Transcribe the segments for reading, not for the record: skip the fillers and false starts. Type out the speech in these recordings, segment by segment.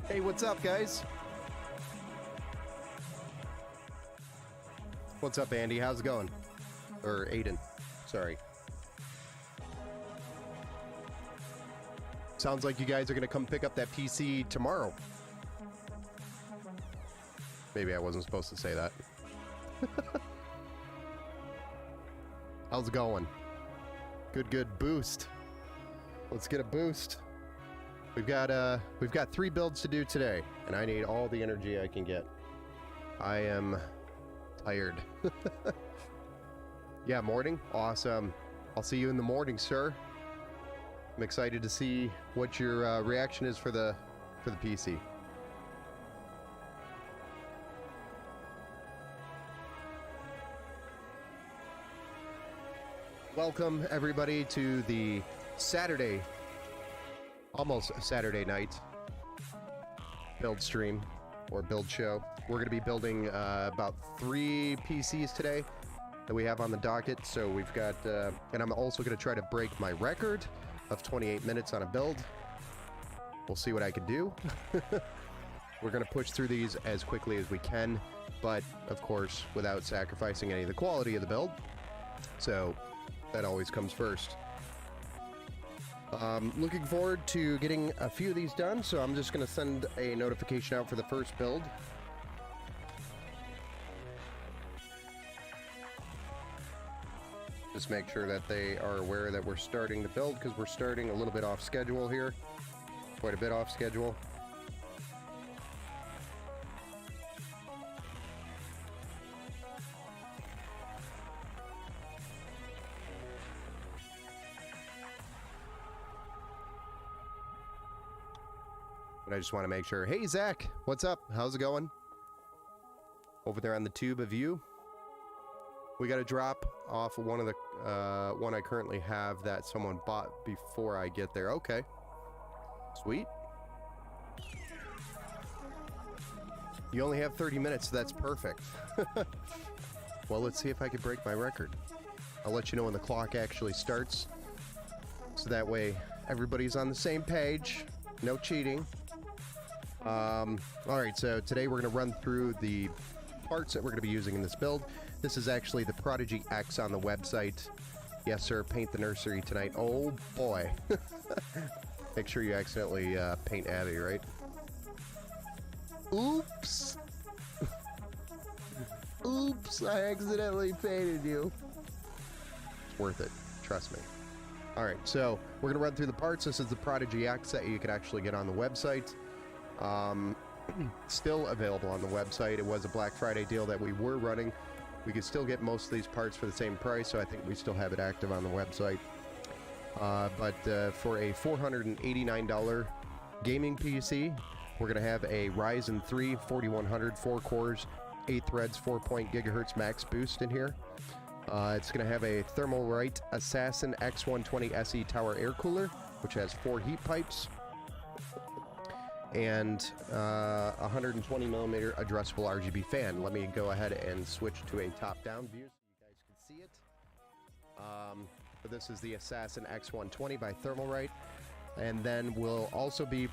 Hey, what's up, guys? What's up, Andy? How's it going? Or Aiden. Sorry. Sounds like you guys are going to come pick up that PC tomorrow. Maybe I wasn't supposed to say that. How's it going? Good, good. Boost. Let's get a boost. We've got 3 builds to do today, and I need all the energy I can get. I am tired. Yeah, morning? Awesome. I'll see you in the morning, sir. I'm excited to see what your reaction is for the PC. Welcome, everybody, to the Saturday, almost Saturday night build stream or build show. We're going to be building about 3 PCs today that we have on the docket. So we've got, and I'm also going to try to break my record of 28 minutes on a build. We'll see what I can do. We're going to push through these as quickly as we can, but of course, without sacrificing any of the quality of the build. So that always comes first. Looking forward to getting a few of these done, so I'm just going to send a notification out for the first build. Just make sure that they are aware that we're starting the build, because we're starting a little bit off schedule here. Quite a bit off schedule. but I just want to make sure. Hey, Zach, what's up? How's it going? Over there on the tube of you. We got to drop off one of the one I currently have that someone bought before I get there. Okay. Sweet. You only have 30 minutes, so that's perfect. Well, let's see if I can break my record. I'll let you know when the clock actually starts. So that way everybody's on the same page. No cheating. Alright, so today we're going to run through the parts that we're going to be using in this build. This is actually the Prodigy X on the website. Yes, sir, paint the nursery tonight. Oh, boy. Make sure you accidentally paint Abby, right? Oops. Oops, I accidentally painted you. It's worth it. Trust me. Alright, so we're going to run through the parts. This is the Prodigy X that you can actually get on the website. Still available on the website. It was a Black Friday deal that we were running. We could still get most of these parts for the same price, so I think we still have it active on the website. But for a $489 gaming PC, we're going to have a Ryzen 3 4100, 4 cores, 8 threads, 4.0 gigahertz max boost in here. It's going to have a Thermalright Assassin X120 SE Tower air cooler, which has 4 heat pipes, and 120 millimeter addressable RGB fan. Let me go ahead and switch to a top-down view so you guys can see it. But this is the Assassin X120 by Thermalright, and then we'll also be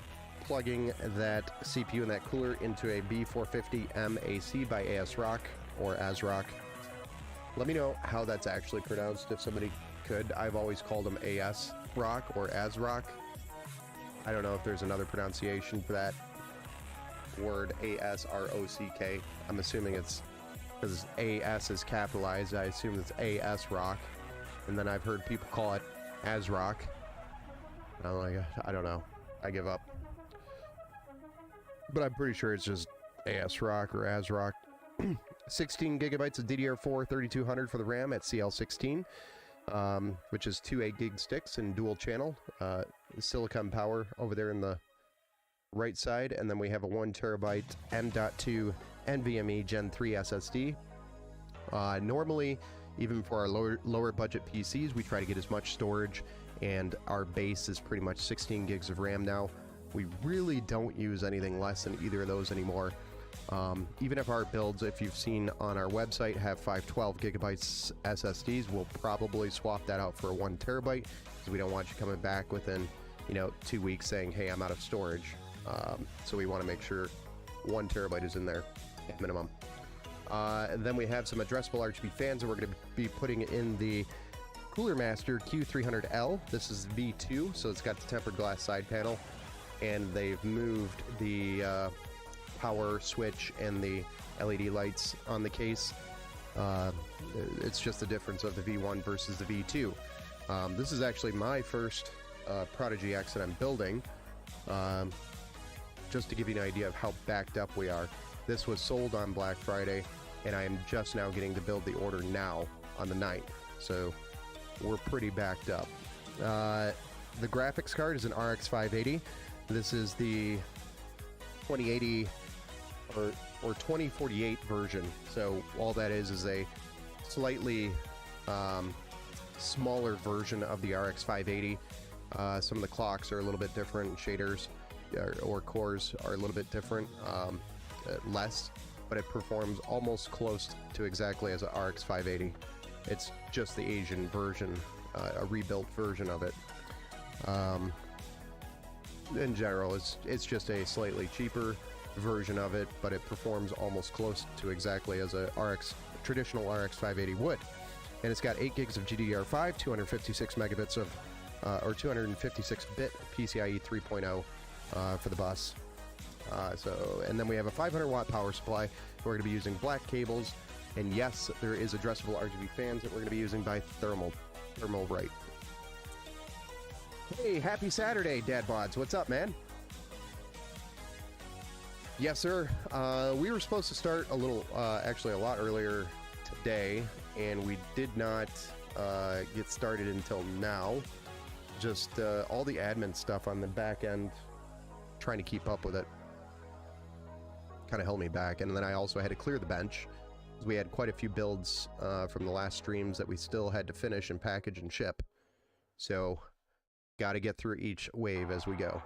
plugging that CPU and that cooler into a B450M AC by ASRock or ASRock. Let me know how that's actually pronounced if somebody could. I've always called them ASRock or ASRock. I don't know if there's another pronunciation for that word, ASROCK. I'm assuming it's because AS is capitalized. I assume it's ASRock. And then I've heard people call it ASRock. I'm like, I don't know. I give up. But I'm pretty sure it's just ASRock or ASRock. 16 gigabytes of DDR4 3200 for the RAM at CL16, which is 2 8-gig sticks and dual channel. Silicon power over there in the right side, and then we have a 1 terabyte M.2 NVMe Gen 3 SSD. Normally, even for our lower budget PCs, we try to get as much storage, and our base is pretty much 16 gigs of RAM now. We really don't use anything less than either of those anymore. Even if our builds, if you've seen on our website, have 512 gigabytes SSDs, we'll probably swap that out for a 1 terabyte because we don't want you coming back within, 2 weeks saying, hey, I'm out of storage. So we want to make sure 1 terabyte is in there at minimum. And then we have some addressable RGB fans that we're going to be putting in the Cooler Master Q300L. This is V2, so it's got the tempered glass side panel, and they've moved the power switch and the LED lights on the case. It's just the difference of the V1 versus the V2. This is actually my first Prodigy X that I'm building. Just to give you an idea of how backed up we are. This was sold on Black Friday, and I am just now getting to build the order now on the 9th. So we're pretty backed up. The graphics card is an RX 580. This is the 2080 or 2048 version. So all that is a slightly smaller version of the RX 580. Some of the clocks are a little bit different. Shaders or cores are a little bit different, less, but it performs almost close to exactly as an RX 580. It's just the Asian version, a rebuilt version of it. In general, it's just a slightly cheaper version of it, but it performs almost close to exactly as a traditional RX 580 would. And it's got 8 gigs of GDDR5, 256 megabits of or 256-bit PCIe 3.0 for the bus. And then we have a 500-watt power supply. We're going to be using black cables, and yes, there is addressable RGB fans that we're going to be using by Thermalright. Hey, happy Saturday, Dad Bods. What's up, man? Yes, sir. We were supposed to start actually a lot earlier today, and we did not get started until now. Just all the admin stuff on the back end trying to keep up with it kind of held me back. And then I also had to clear the bench, because we had quite a few builds from the last streams that we still had to finish and package and ship. So, got to get through each wave as we go.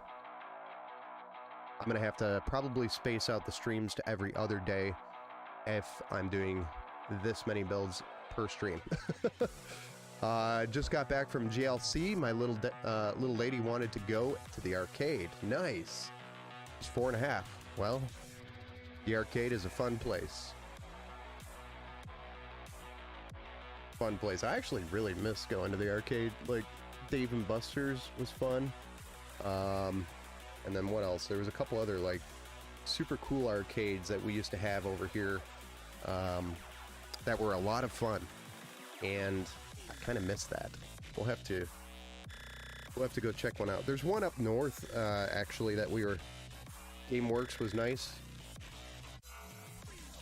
I'm going to have to probably space out the streams to every other day if I'm doing this many builds per stream. Just got back from GLC. My little lady wanted to go to the arcade. Nice. She's 4.5. Well, the arcade is a fun place. Fun place. I actually really miss going to the arcade. Like, Dave and Buster's was fun. And then what else? There was a couple other, like, super cool arcades that we used to have over here that were a lot of fun. And I kind of miss that. We'll have to go check one out. There's one up north, actually, that we were... GameWorks was nice.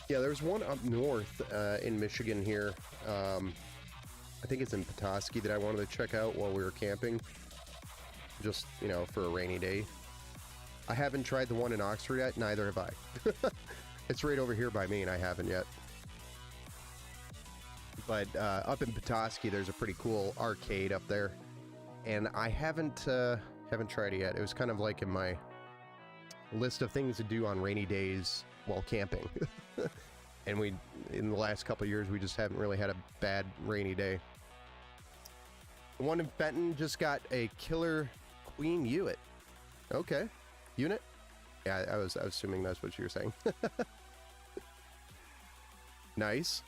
Yeah, there's one up north in Michigan here. I think it's in Petoskey that I wanted to check out while we were camping. Just, you know, for a rainy day. I haven't tried the one in Oxford yet, neither have I. It's right over here by me and I haven't yet. But up in Petoskey, there's a pretty cool arcade up there. And I haven't tried it yet. It was kind of like in my list of things to do on rainy days while camping. And in the last couple of years, we just haven't really had a bad rainy day. The one in Fenton just got a killer Queen Hewitt. Okay. Unit? Yeah, I was assuming that's what you were saying. Nice.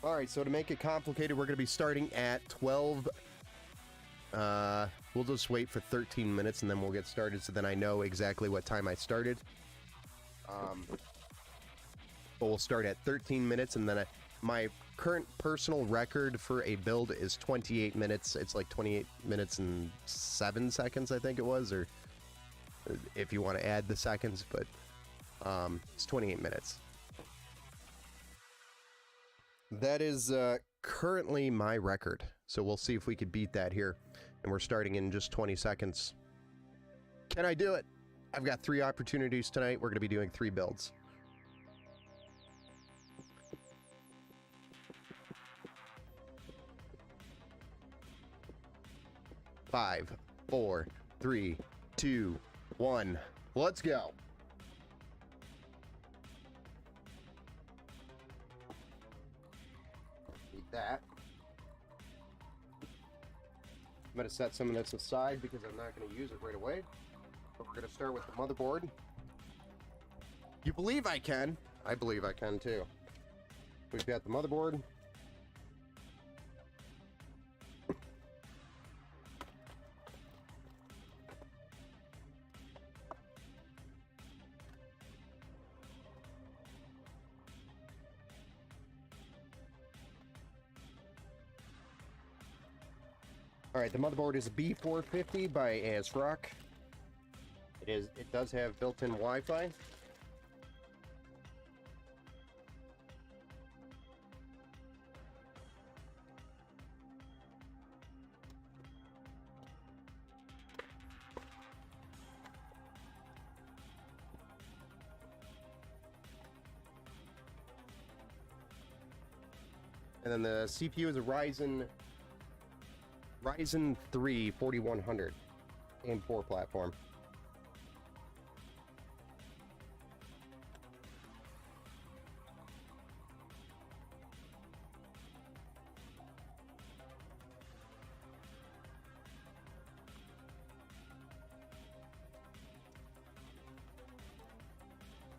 Alright, so to make it complicated, we're going to be starting at 12. We'll just wait for 13 minutes and then we'll get started, so then I know exactly what time I started. But we'll start at 13 minutes, and then my current personal record for a build is 28 minutes. It's like 28 minutes and 7 seconds, I think it was, or if you want to add the seconds, but it's 28 minutes. That is currently my record, so we'll see if we could beat that here. And we're starting in just 20 seconds. Can I do it? I've got 3 opportunities tonight. We're going to be doing 3 builds. Five, 4, 3, 2, 1. Let's go. Need that. I'm going to set some of this aside because I'm not going to use it right away. But we're going to start with the motherboard. You believe I can? I believe I can too. We've got the motherboard. Alright, the motherboard is a B450 by ASRock. It does have built-in Wi-Fi. And then the CPU is a Ryzen 3 4100 AM4 platform.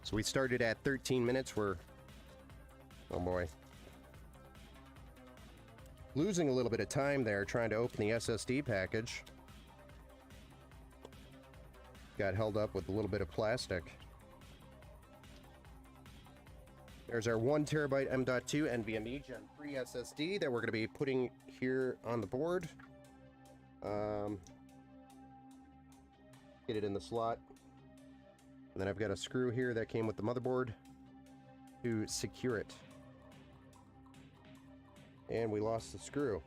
So we started at 13 minutes. We're, oh boy, losing a little bit of time there trying to open the SSD package. Got held up with a little bit of plastic. There's our 1TB M.2 NVMe Gen 3 SSD that we're going to be putting here on the board. Get it in the slot. And then I've got a screw here that came with the motherboard to secure it. And we lost the screw.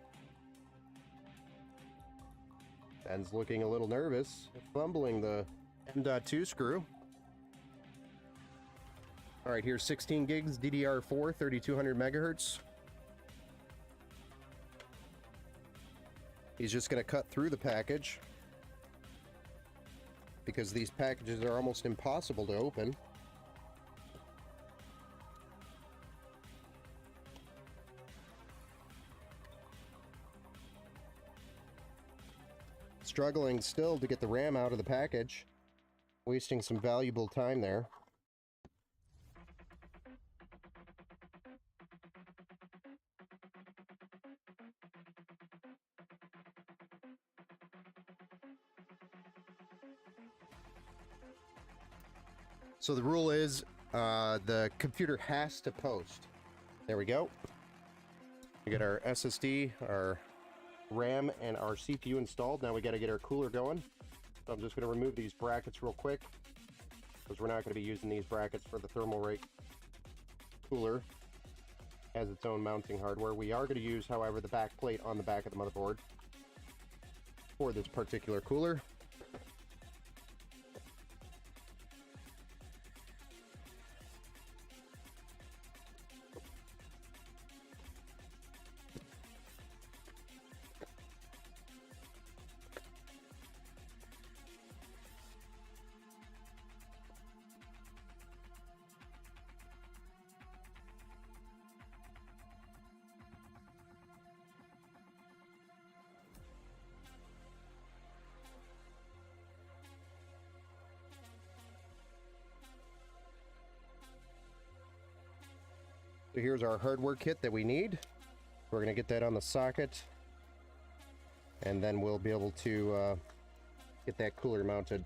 Ben's looking a little nervous, fumbling the M.2 screw. All right, here's 16 gigs, DDR4, 3200 megahertz. He's just going to cut through the package because these packages are almost impossible to open. Struggling still to get the RAM out of the package, wasting some valuable time there. So the rule is the computer has to post. There we go. We get our SSD, our RAM, and our CPU installed. Now we got to get our cooler going. So I'm just going to remove these brackets real quick because we're not going to be using these brackets for the Thermalright cooler. Has its own mounting hardware. We are going to use, however, the back plate on the back of the motherboard for this particular cooler. So here's our hardware kit that we need. We're going to get that on the socket, and then we'll be able to get that cooler mounted.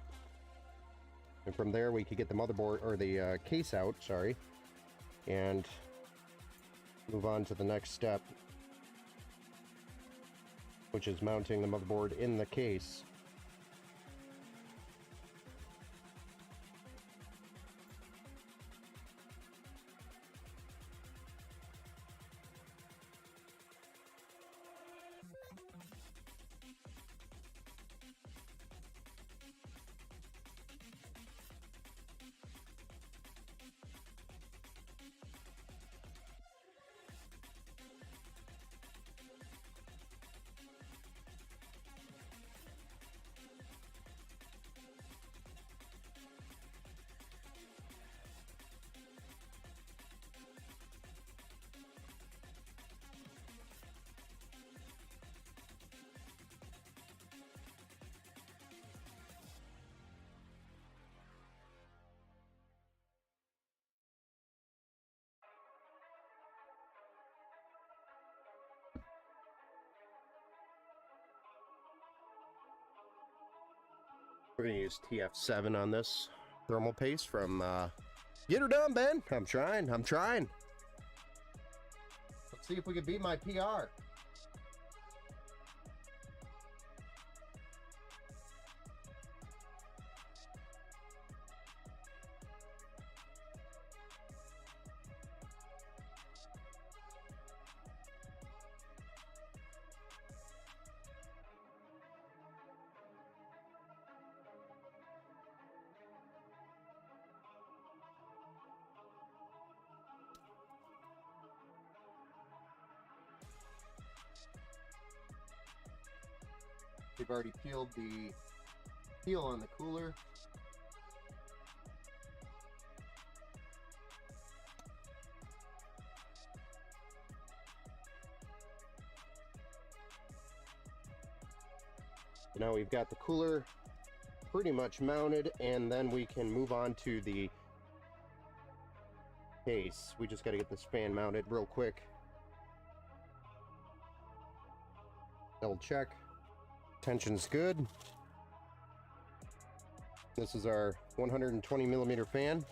And from there we could get the motherboard, or the case out, sorry, and move on to the next step, which is mounting the motherboard in the case. We're going to use TF7 on this thermal paste from Get Her Done, Ben. I'm trying. Let's see if we can beat my PR. We've already peeled the peel on the cooler. Now we've got the cooler pretty much mounted, and then we can move on to the case. We just got to get this fan mounted real quick. Double check. Tension's good. This is our 120 millimeter fan.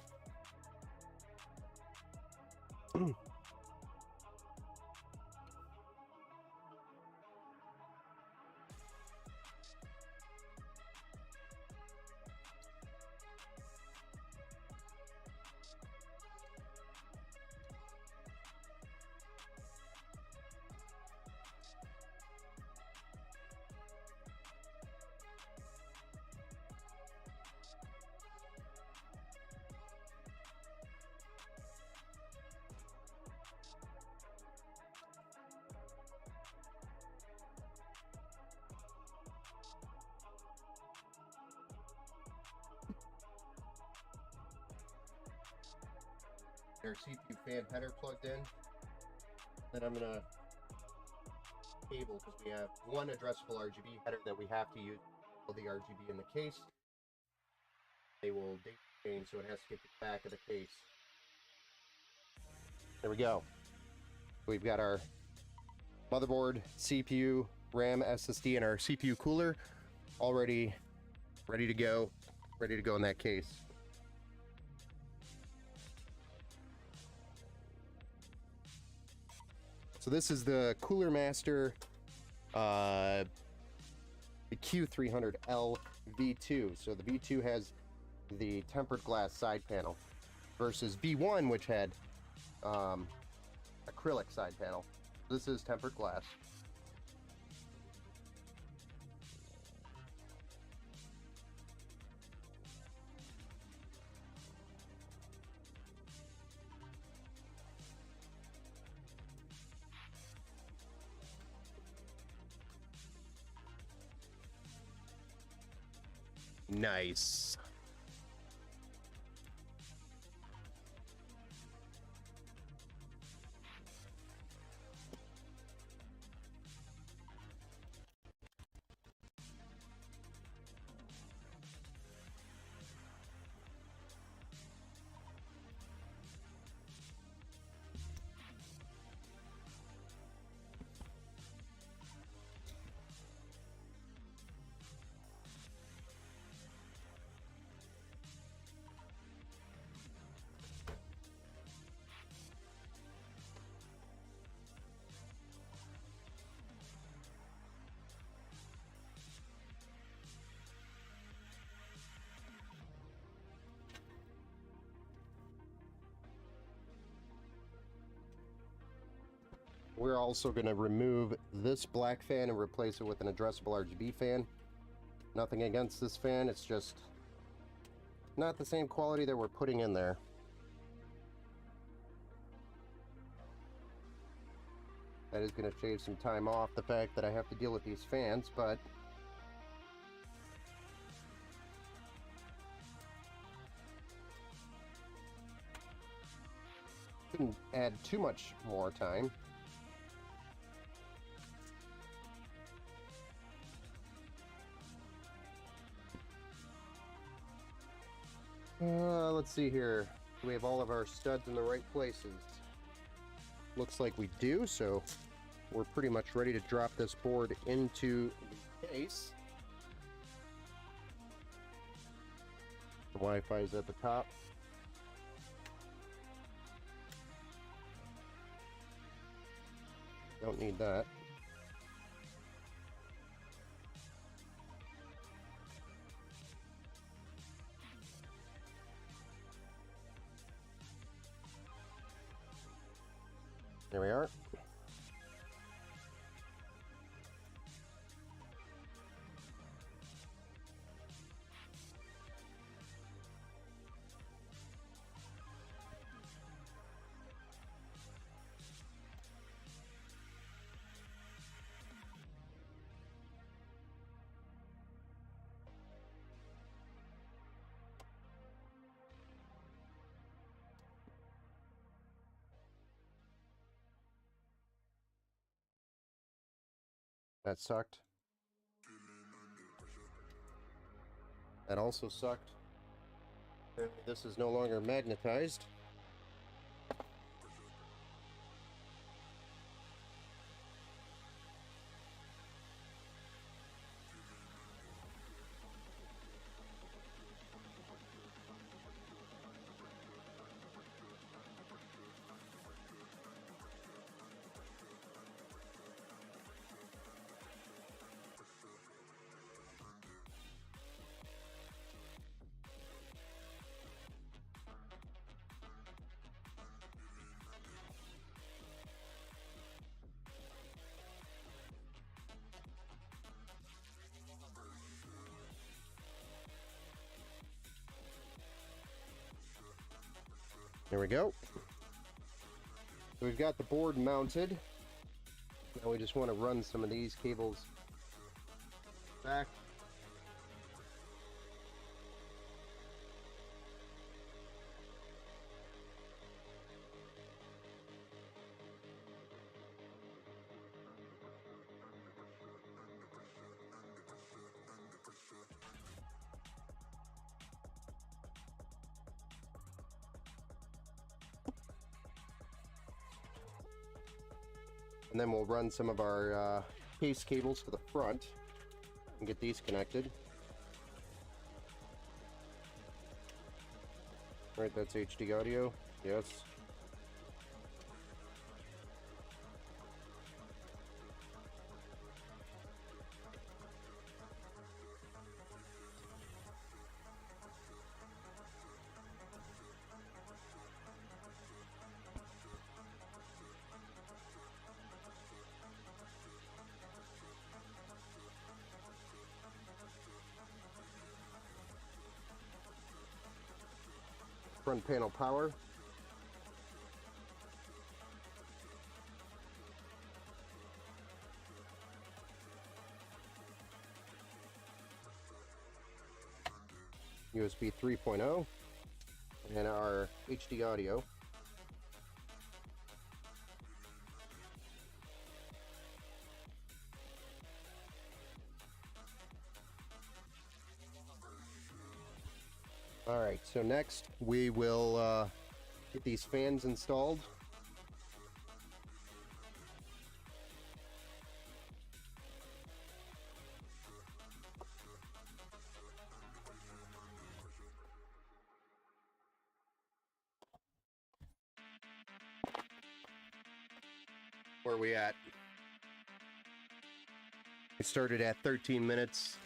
our CPU fan header plugged in. Then I'm gonna cable, because we have one addressable RGB header that we have to use for the RGB in the case. They will date change, so it has to get to the back of the case. There we go. We've got our motherboard, CPU, RAM, SSD, and our CPU cooler already ready to go in that case. So this is the Cooler Master, the Q300L V2. So the V2 has the tempered glass side panel versus V1, which had acrylic side panel. This is tempered glass. Nice. We're also going to remove this black fan and replace it with an addressable RGB fan. Nothing against this fan, it's just not the same quality that we're putting in there. That is going to shave some time off the fact that I have to deal with these fans, but didn't add too much more time. Let's see here. Do we have all of our studs in the right places? Looks like we do, so we're pretty much ready to drop this board into the case. The Wi-Fi is at the top. Don't need that. There we are. That sucked. That also sucked. This is no longer magnetized. There we go. So we've got the board mounted. Now we just want to run some of these cables back. And then we'll run some of our case cables to the front and get these connected. Right, that's HD audio. Yes. Front panel power. USB 3.0 and our HD audio. All right, so next we will get these fans installed. Where are we at? We started at 13 minutes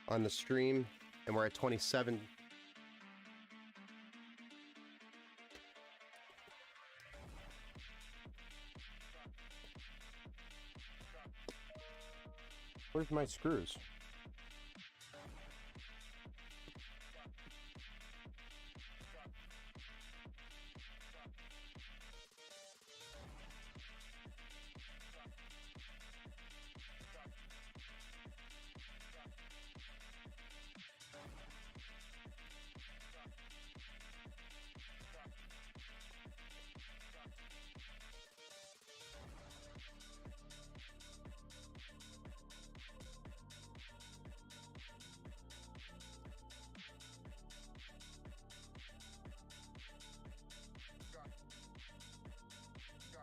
on the stream, and we're at 27. Where's my screws?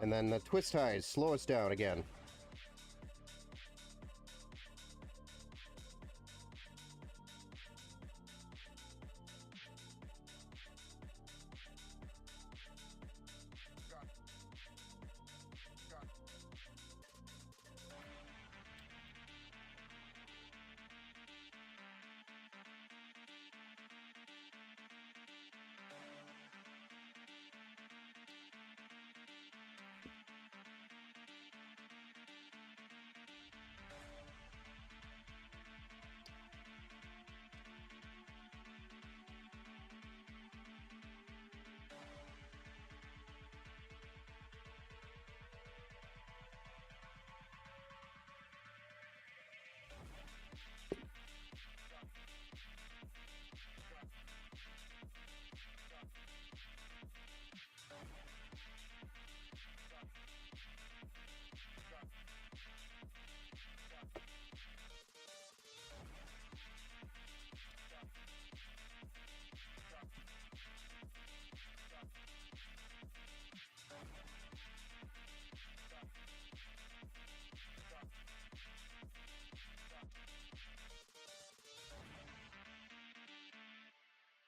And then the twist ties slow us down again.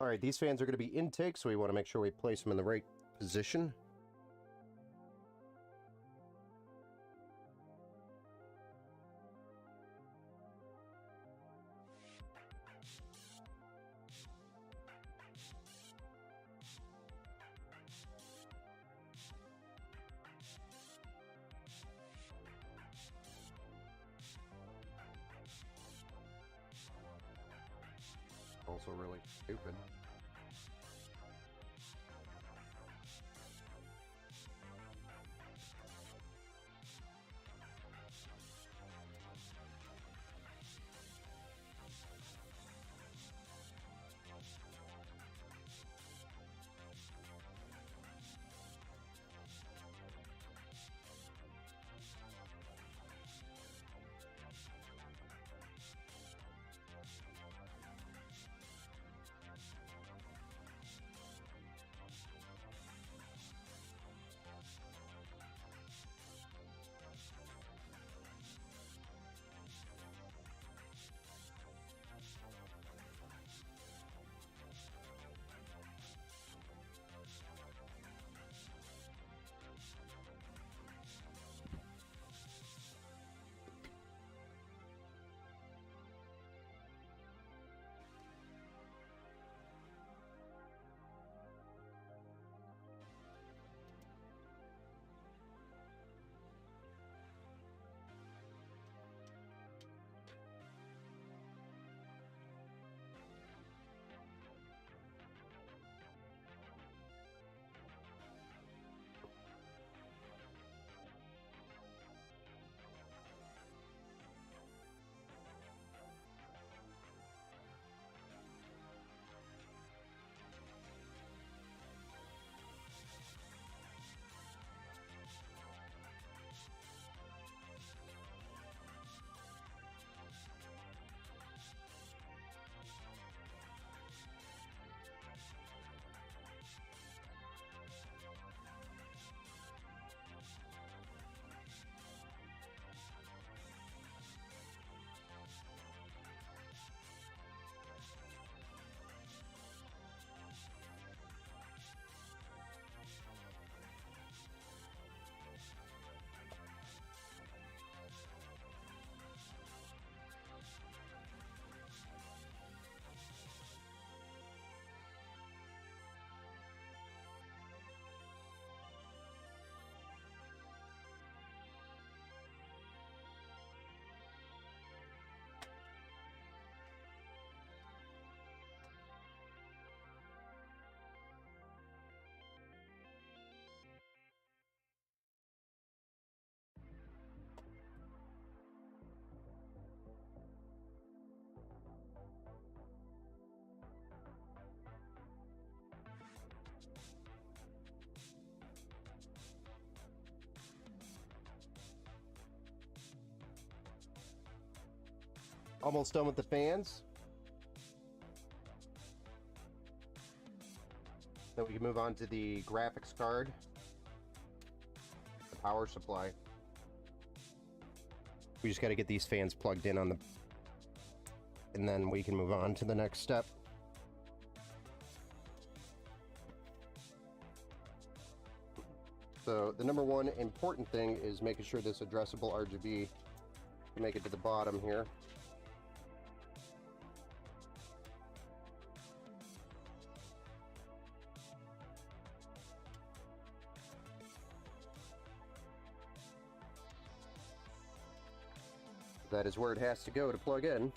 All right, these fans are going to be intake, so we want to make sure we place them in the right position. Also really stupid. Almost done with the fans. Then we can move on to the graphics card, the power supply. We just got to get these fans plugged in on the, and then we can move on to the next step. So the number one important thing is making sure this addressable RGB can make it to the bottom here. That is where it has to go to plug in.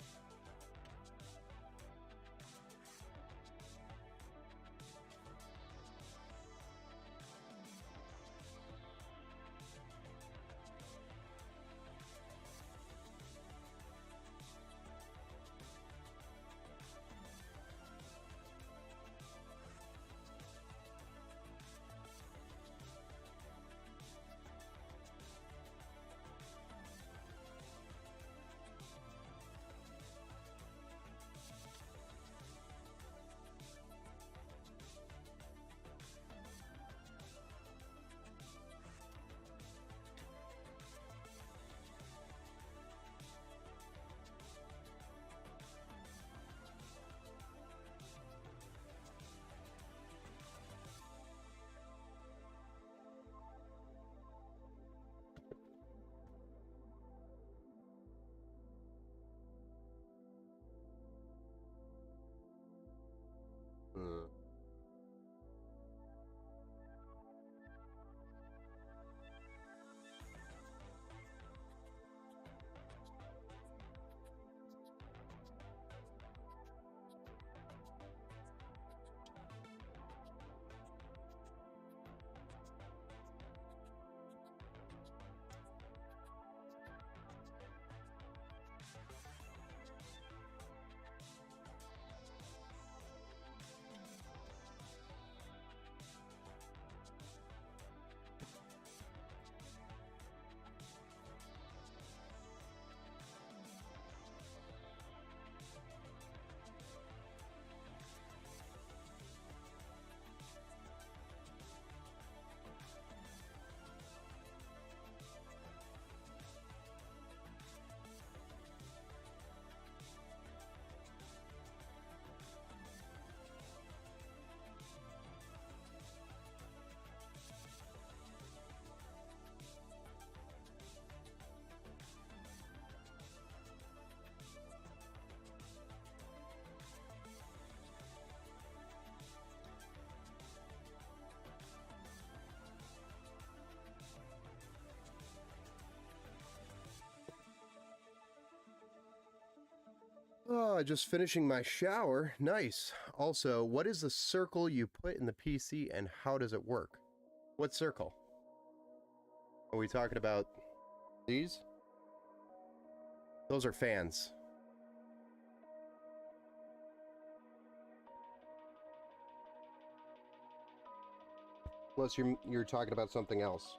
Oh, just finishing my shower. Nice. Also, what is the circle you put in the PC and how does it work? What circle? Are we talking about these? Those are fans. Unless you're talking about something else.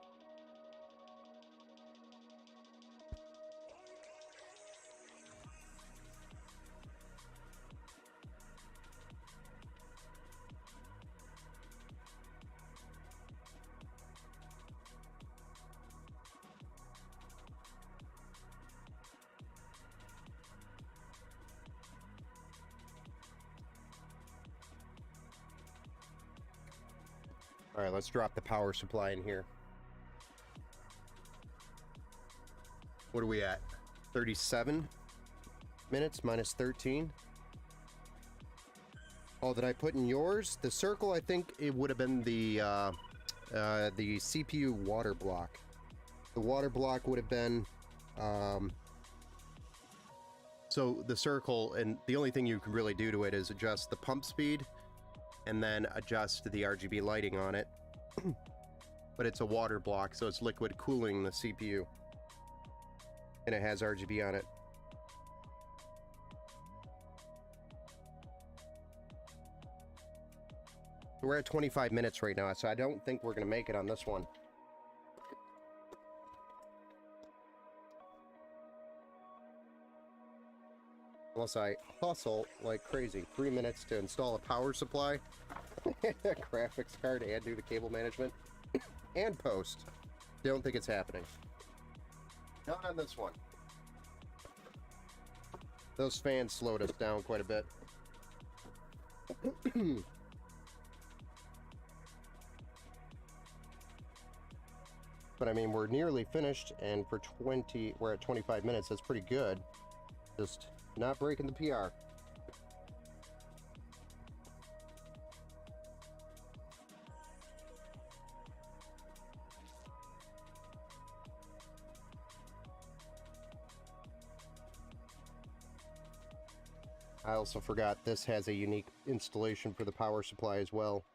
All right, let's drop the power supply in here. What are we at? 37 minutes minus 13. Oh, did I put in yours? The circle, I think it would have been the CPU water block. The water block would have been, so the circle, and the only thing you can really do to it is adjust the pump speed and then adjust the RGB lighting on it. But it's a water block, so it's liquid cooling the CPU. And it has RGB on it. We're at 25 minutes right now, so I don't think we're going to make it on this one. Unless I hustle like crazy. 3 minutes to install a power supply, a graphics card, and do the cable management, and post. Don't think it's happening. Not on this one. Those fans slowed us down quite a bit. But I mean, we're nearly finished, and for we're at 25 minutes. That's pretty good. Just not breaking the PR. I also forgot this has a unique installation for the power supply as well.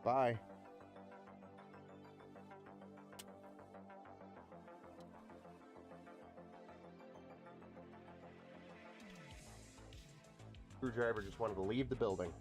Bye. Screwdriver just wanted to leave the building.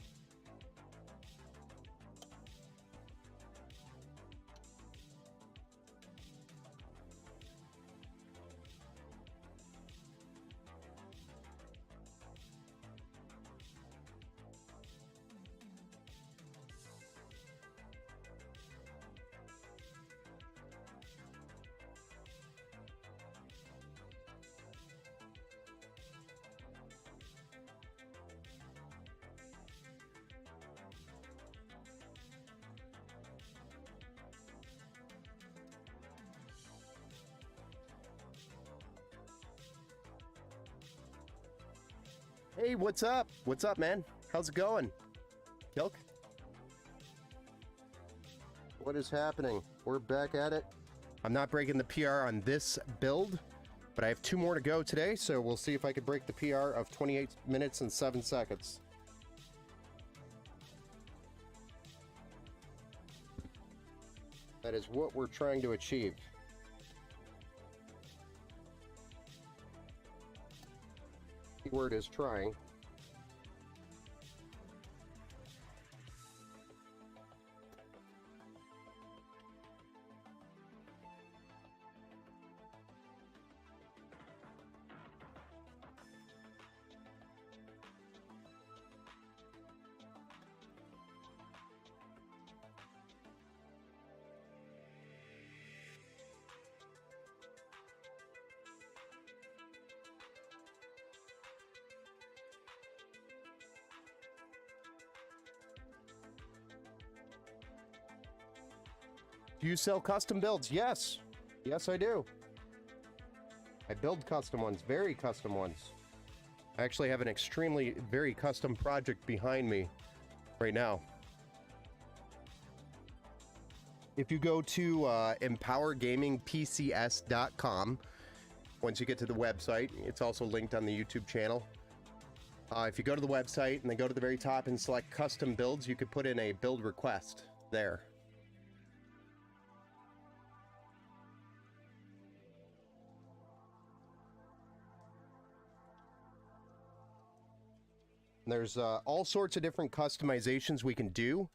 Hey, what's up? What's up, man? How's it going? Kilk? What is happening? We're back at it. I'm not breaking the PR on this build, but I have 2 more to go today, so we'll see if I can break the PR of 28 minutes and 7 seconds. That is what we're trying to achieve. Keyword is trying. Do you sell custom builds? Yes. Yes, I do. I build custom ones, very custom ones. I actually have an very custom project behind me right now. If you go to empowergamingpcs.com, once you get to the website, it's also linked on the YouTube channel. If you go to the website and then go to the very top and select custom builds, you could put in a build request there. There's all sorts of different customizations we can do.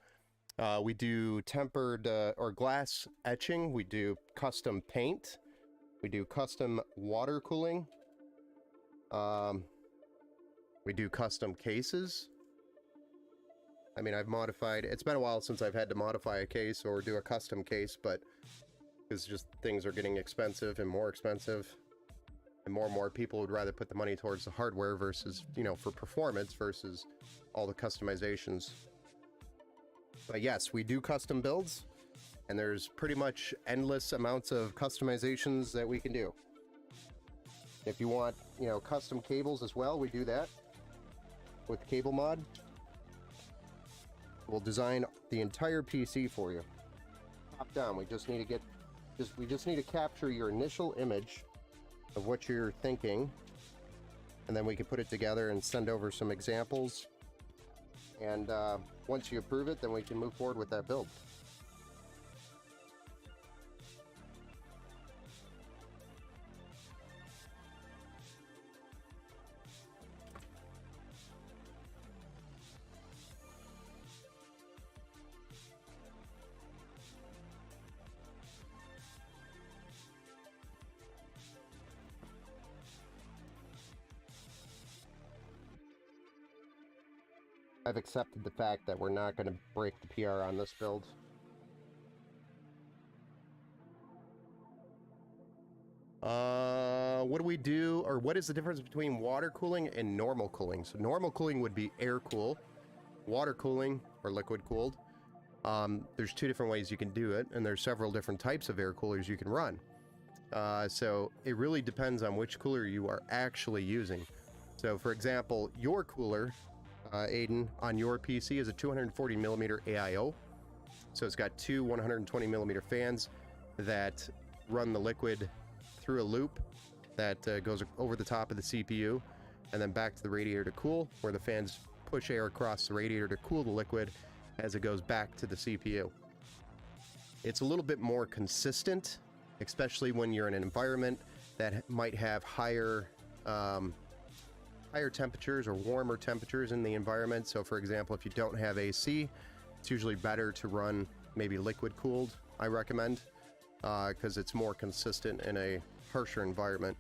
We do tempered or glass etching. We do custom paint. We do custom water cooling. We do custom cases. I mean, I've modified... It's been a while since I've had to modify a case or do a custom case, but it's just things are getting expensive and more expensive. And more people would rather put the money towards the hardware versus, you know, for performance versus all the customizations. But yes, we do custom builds, and there's pretty much endless amounts of customizations that we can do. If you want, you know, custom cables as well, we do that with Cable Mod. We'll design the entire PC for you. Top down, we just need to capture your initial image of what you're thinking, and then we can put it together and send over some examples, and once you approve it, then we can move forward with that build. I've accepted the fact that we're not going to break the PR on this build. What do we do, or what is the difference between water cooling and normal cooling? So normal cooling would be air cool. Water cooling, or liquid cooled, there's two different ways you can do it, and there's several different types of air coolers you can run. So it really depends on which cooler you are actually using. So for example, your cooler, Aiden, on your PC is a 240 millimeter AIO. So it's got two 120 millimeter fans that run the liquid through a loop that goes over the top of the CPU and then back to the radiator to cool, where the fans push air across the radiator to cool the liquid as it goes back to the CPU. It's a little bit more consistent, especially when you're in an environment that might have higher temperatures or warmer temperatures in the environment. So for example, if you don't have AC, it's usually better to run maybe liquid cooled, I recommend, because it's more consistent in a harsher environment.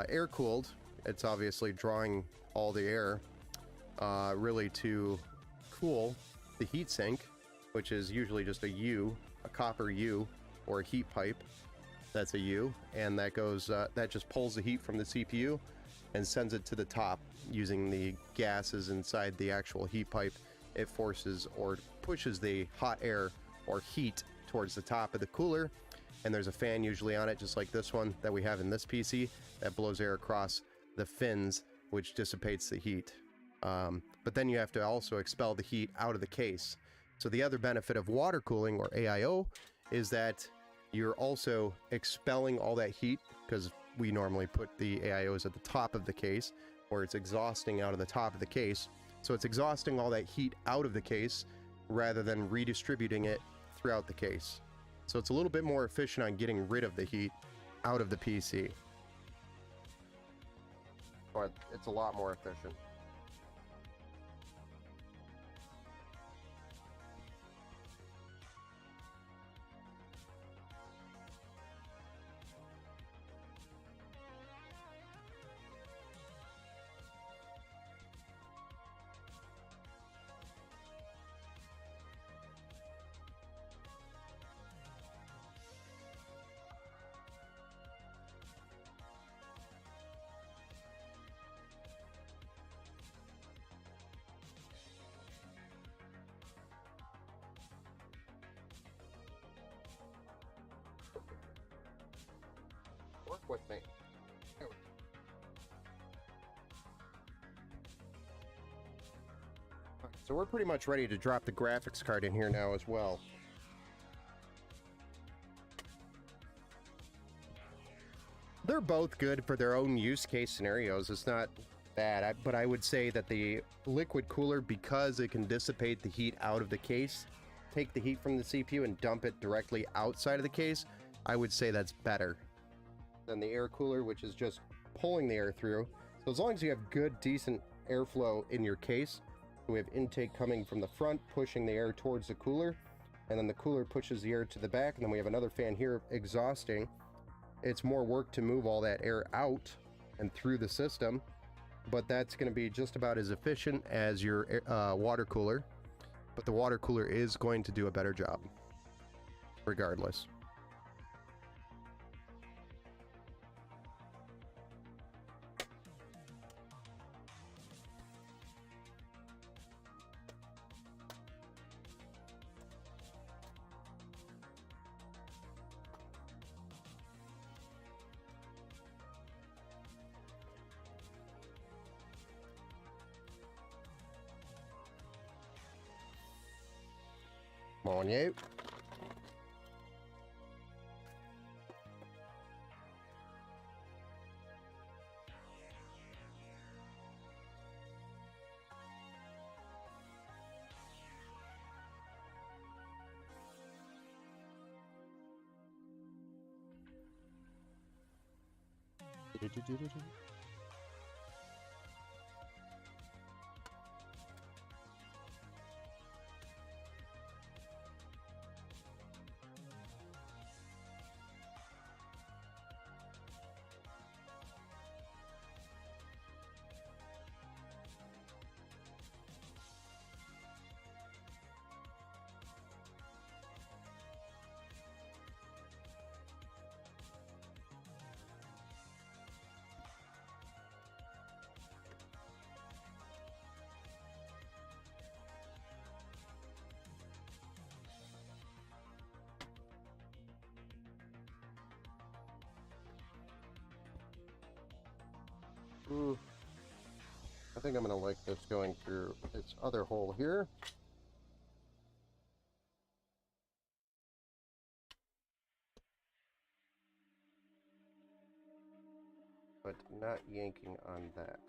Air cooled, it's obviously drawing all the air really to cool the heat sink, which is usually just a U, a copper U, or a heat pipe. That's a U, and that goes that just pulls the heat from the CPU and sends it to the top using the gases inside the actual heat pipe. It forces or pushes the hot air or heat towards the top of the cooler, and there's a fan usually on it, just like this one that we have in this PC, that blows air across the fins, which dissipates the heat. But then you have to also expel the heat out of the case. So the other benefit of water cooling, or AIO, is that you're also expelling all that heat, because we normally put the AIOs at the top of the case, where it's exhausting out of the top of the case. So it's exhausting all that heat out of the case rather than redistributing it throughout the case. So it's a little bit more efficient on getting rid of the heat out of the PC. But it's a lot more efficient. Work with me. So we're pretty much ready to drop the graphics card in here now as well. They're both good for their own use case scenarios. It's not bad, but I would say that the liquid cooler, because it can dissipate the heat out of the case, take the heat from the CPU and dump it directly outside of the case, I would say that's better than the air cooler, which is just pulling the air through. So as long as you have good, decent airflow in your case, we have intake coming from the front, pushing the air towards the cooler, and then the cooler pushes the air to the back, and then we have another fan here exhausting. It's more work to move all that air out and through the system, but that's going to be just about as efficient as your water cooler. But the water cooler is going to do a better job, regardless. Come on, you. I think I'm going to like this going through this other hole here. But not yanking on that.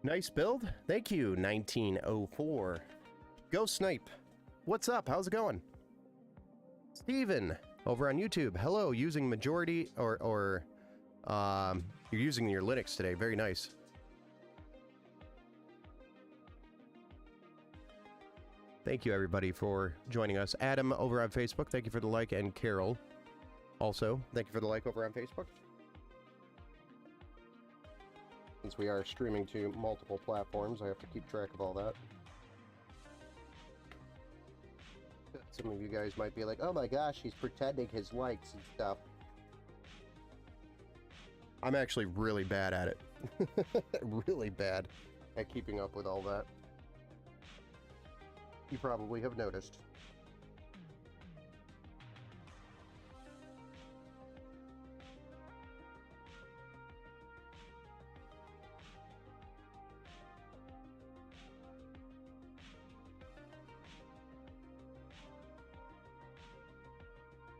Nice build. Thank you, 1904. Go Snipe. What's up? How's it going? Steven, over on YouTube. Hello, using majority or you're using your Linux today. Very nice. Thank you, everybody, for joining us. Adam, over on Facebook, thank you for the like, and Carol, also, thank you for the like over on Facebook. Since we are streaming to multiple platforms, I have to keep track of all that. Some of you guys might be like, oh my gosh, he's pretending his likes and stuff. I'm actually really bad at it. Really bad at keeping up with all that. You probably have noticed.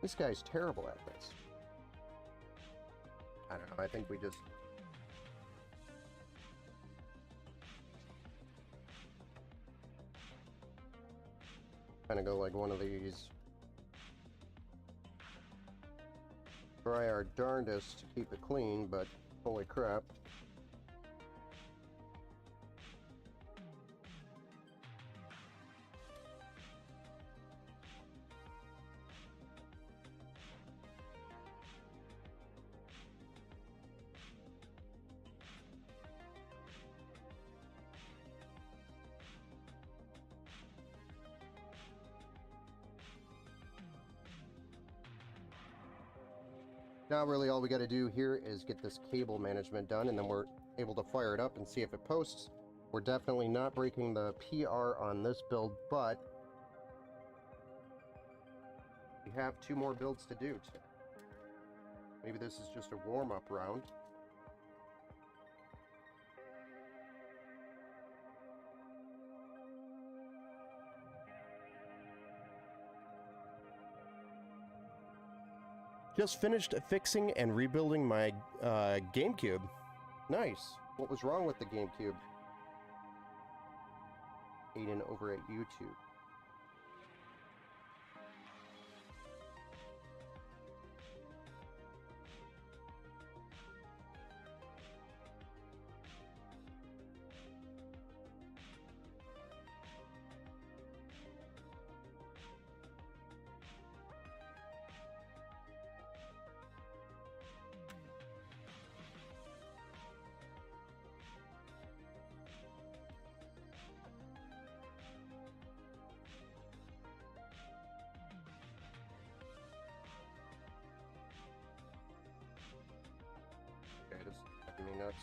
This guy's terrible at this. I don't know, I think we just... kind of go like one of these. Try our darndest to keep it clean, but holy crap. Now really all we got to do here is get this cable management done, and then we're able to fire it up and see if it posts. We're definitely not breaking the PR on this build, but we have 2 more builds to do. Maybe this is just a warm-up round. Just finished fixing and rebuilding my GameCube. Nice. What was wrong with the GameCube? Aiden over at YouTube. Okay, this is driving me nuts.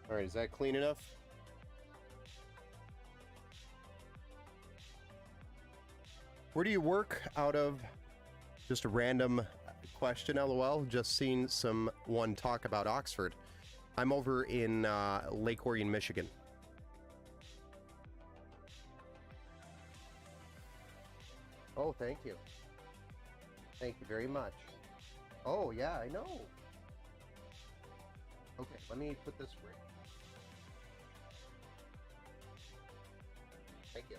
All right, is that clean enough? Where do you work out of? Just a random question, LOL. Just seen someone talk about Oxford. I'm over in Lake Orion, Michigan. Oh, thank you. Thank you very much. Oh, yeah, I know. Okay, let me put this right. Thank you.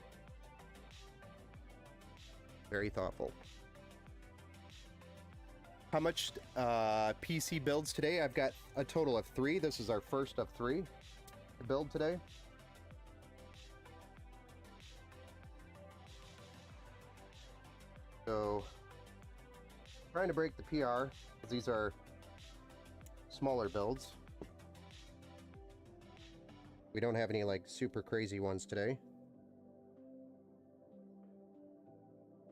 Very thoughtful. How much PC builds today? I've got a total of 3. This is our first of 3 to build today. So, trying to break the PR, because these are smaller builds. We don't have any like super crazy ones today.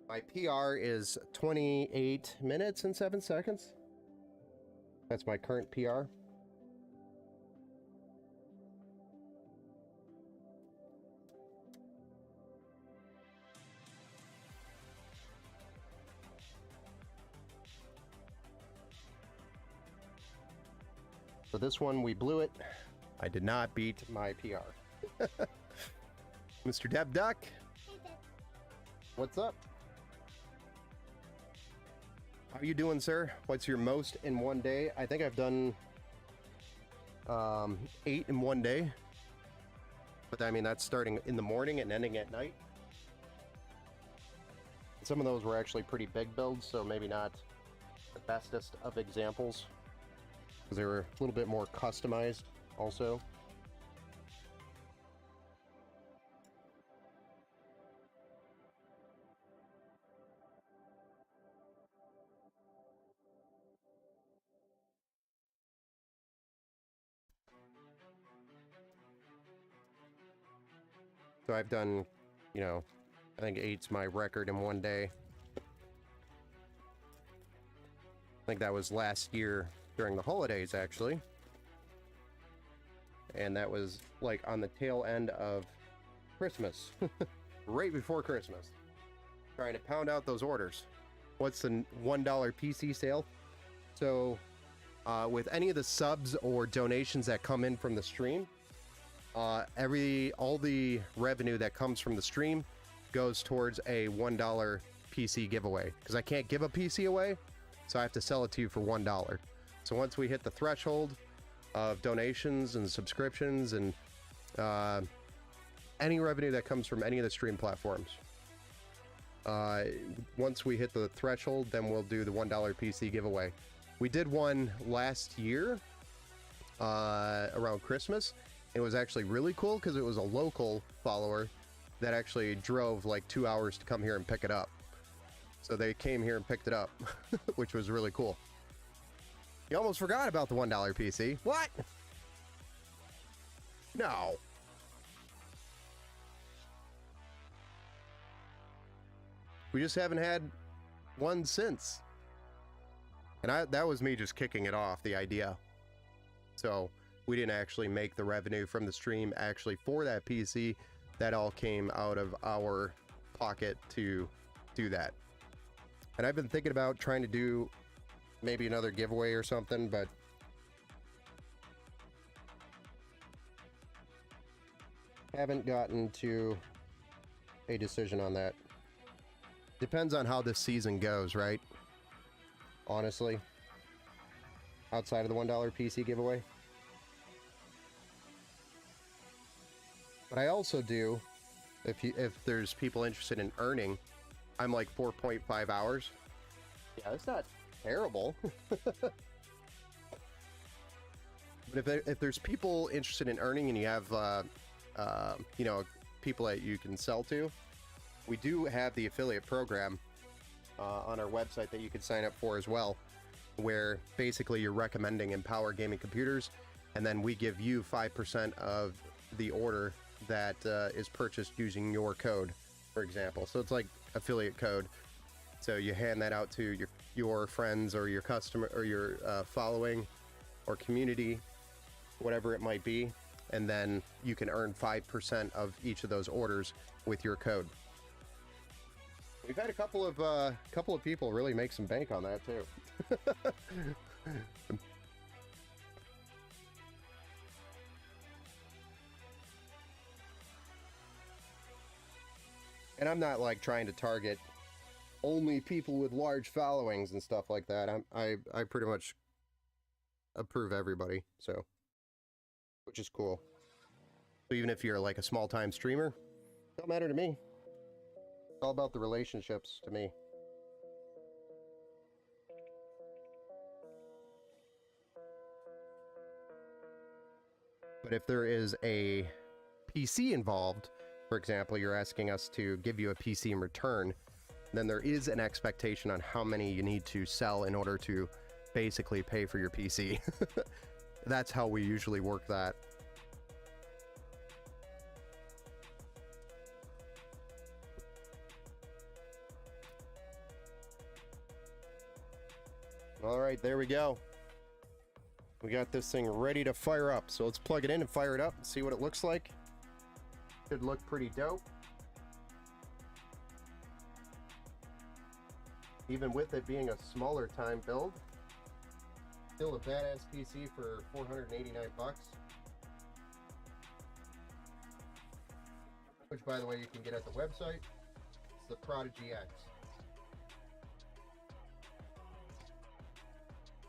My PR is 28 minutes and 7 seconds. That's my current PR. So this one, we blew it. I did not beat my PR. Mr. Deb Duck. Hey, Deb. What's up? How are you doing, sir? What's your most in one day? I think I've done 8 in one day. But I mean, that's starting in the morning and ending at night. Some of those were actually pretty big builds, so maybe not the bestest of examples, because they were a little bit more customized also. So I've done, you know, I think 8's my record in one day. I think that was last year during the holidays, actually. And that was like on the tail end of Christmas. Right before Christmas. Trying to pound out those orders. What's the $1 PC sale? So with any of the subs or donations that come in from the stream, all the revenue that comes from the stream goes towards a $1 PC giveaway, because I can't give a PC away, so I have to sell it to you for $1. So once we hit the threshold of donations and subscriptions and any revenue that comes from any of the stream platforms, once we hit the threshold, then we'll do the $1 PC giveaway. We did one last year around Christmas. It was actually really cool because it was a local follower that actually drove like 2 hours to come here and pick it up. So they came here and picked it up, which was really cool. You almost forgot about the $1 PC. What? No. We just haven't had one since. And that was me just kicking it off, the idea. So we didn't actually make the revenue from the stream actually for that PC. That all came out of our pocket to do that. And I've been thinking about trying to do maybe another giveaway or something, but haven't gotten to a decision on that. Depends on how this season goes, right? Honestly. Outside of the $1 PC giveaway. But I also do, if there's people interested in earning, I'm like 4.5 hours. Yeah, that's not terrible. But if there's people interested in earning and you have, you know, people that you can sell to, we do have the affiliate program on our website that you could sign up for as well, where basically you're recommending Empower Gaming Computers, and then we give you 5% of the order that is purchased using your code, for example. So it's like affiliate code. So you hand that out to your friends or your customer or your following or community, whatever it might be, and then you can earn 5% of each of those orders with your code. We've had a couple of people really make some bank on that too. And I'm not like trying to target only people with large followings and stuff like that. I pretty much approve everybody, so, which is cool. So even if you're like a small time streamer, don't matter to me. It's all about the relationships to me. But if there is a PC involved, for example, you're asking us to give you a PC in return, then there is an expectation on how many you need to sell in order to basically pay for your PC. That's how we usually work that. All right, there we go. We got this thing ready to fire up. So let's plug it in and fire it up and see what it looks like. Should look pretty dope. Even with it being a smaller time build, still a badass PC for 489 bucks. Which, by the way, you can get at the website. It's the Prodigy X.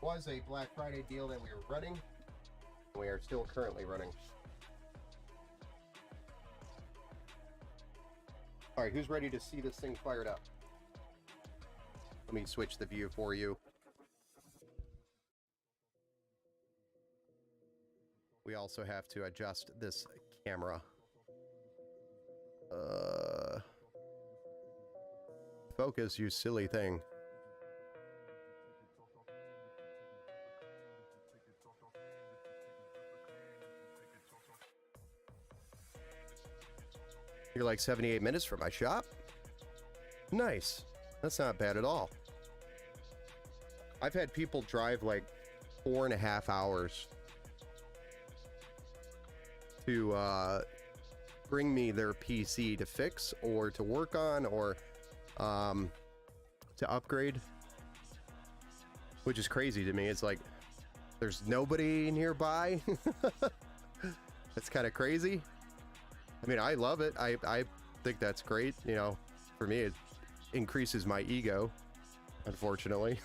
Was a Black Friday deal that we were running. We are still currently running. All right, who's ready to see this thing fired up? Let me switch the view for you. We also have to adjust this camera. Focus, you silly thing. You're like 78 minutes from my shop? Nice. That's not bad at all. I've had people drive like 4.5 hours to bring me their PC to fix or to work on or to upgrade, which is crazy to me. It's like there's nobody nearby. That's kind of crazy. I mean, I love it. I think that's great. You know, for me, it increases my ego, unfortunately.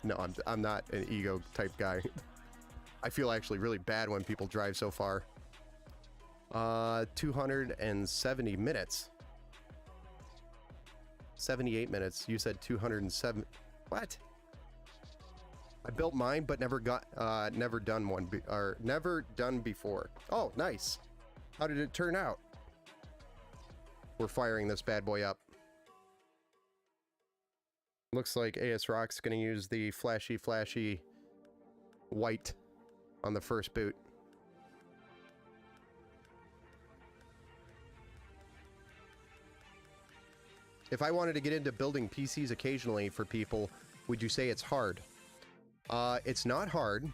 No, I'm not an ego type guy. I feel actually really bad when people drive so far. 270 minutes. 78 minutes. You said 207. What? I built mine, but never done one, or never done before. Oh, nice. How did it turn out? We're firing this bad boy up. Looks like ASRock's gonna use the flashy white on the first boot. If I wanted to get into building PCs occasionally for people, would you say it's hard? It's not hard.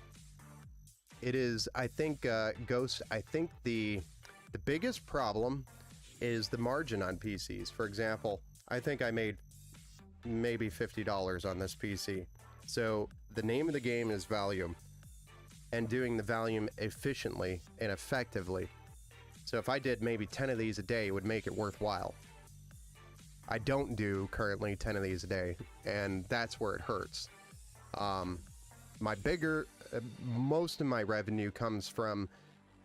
It is, I think, Ghost, I think the biggest problem is the margin on PCs. For example, I think I made maybe $50 on this PC. So the name of the game is volume, and doing the volume efficiently and effectively. So if I did maybe 10 of these a day, it would make it worthwhile. I don't do currently 10 of these a day, and that's where it hurts. Most of my revenue comes from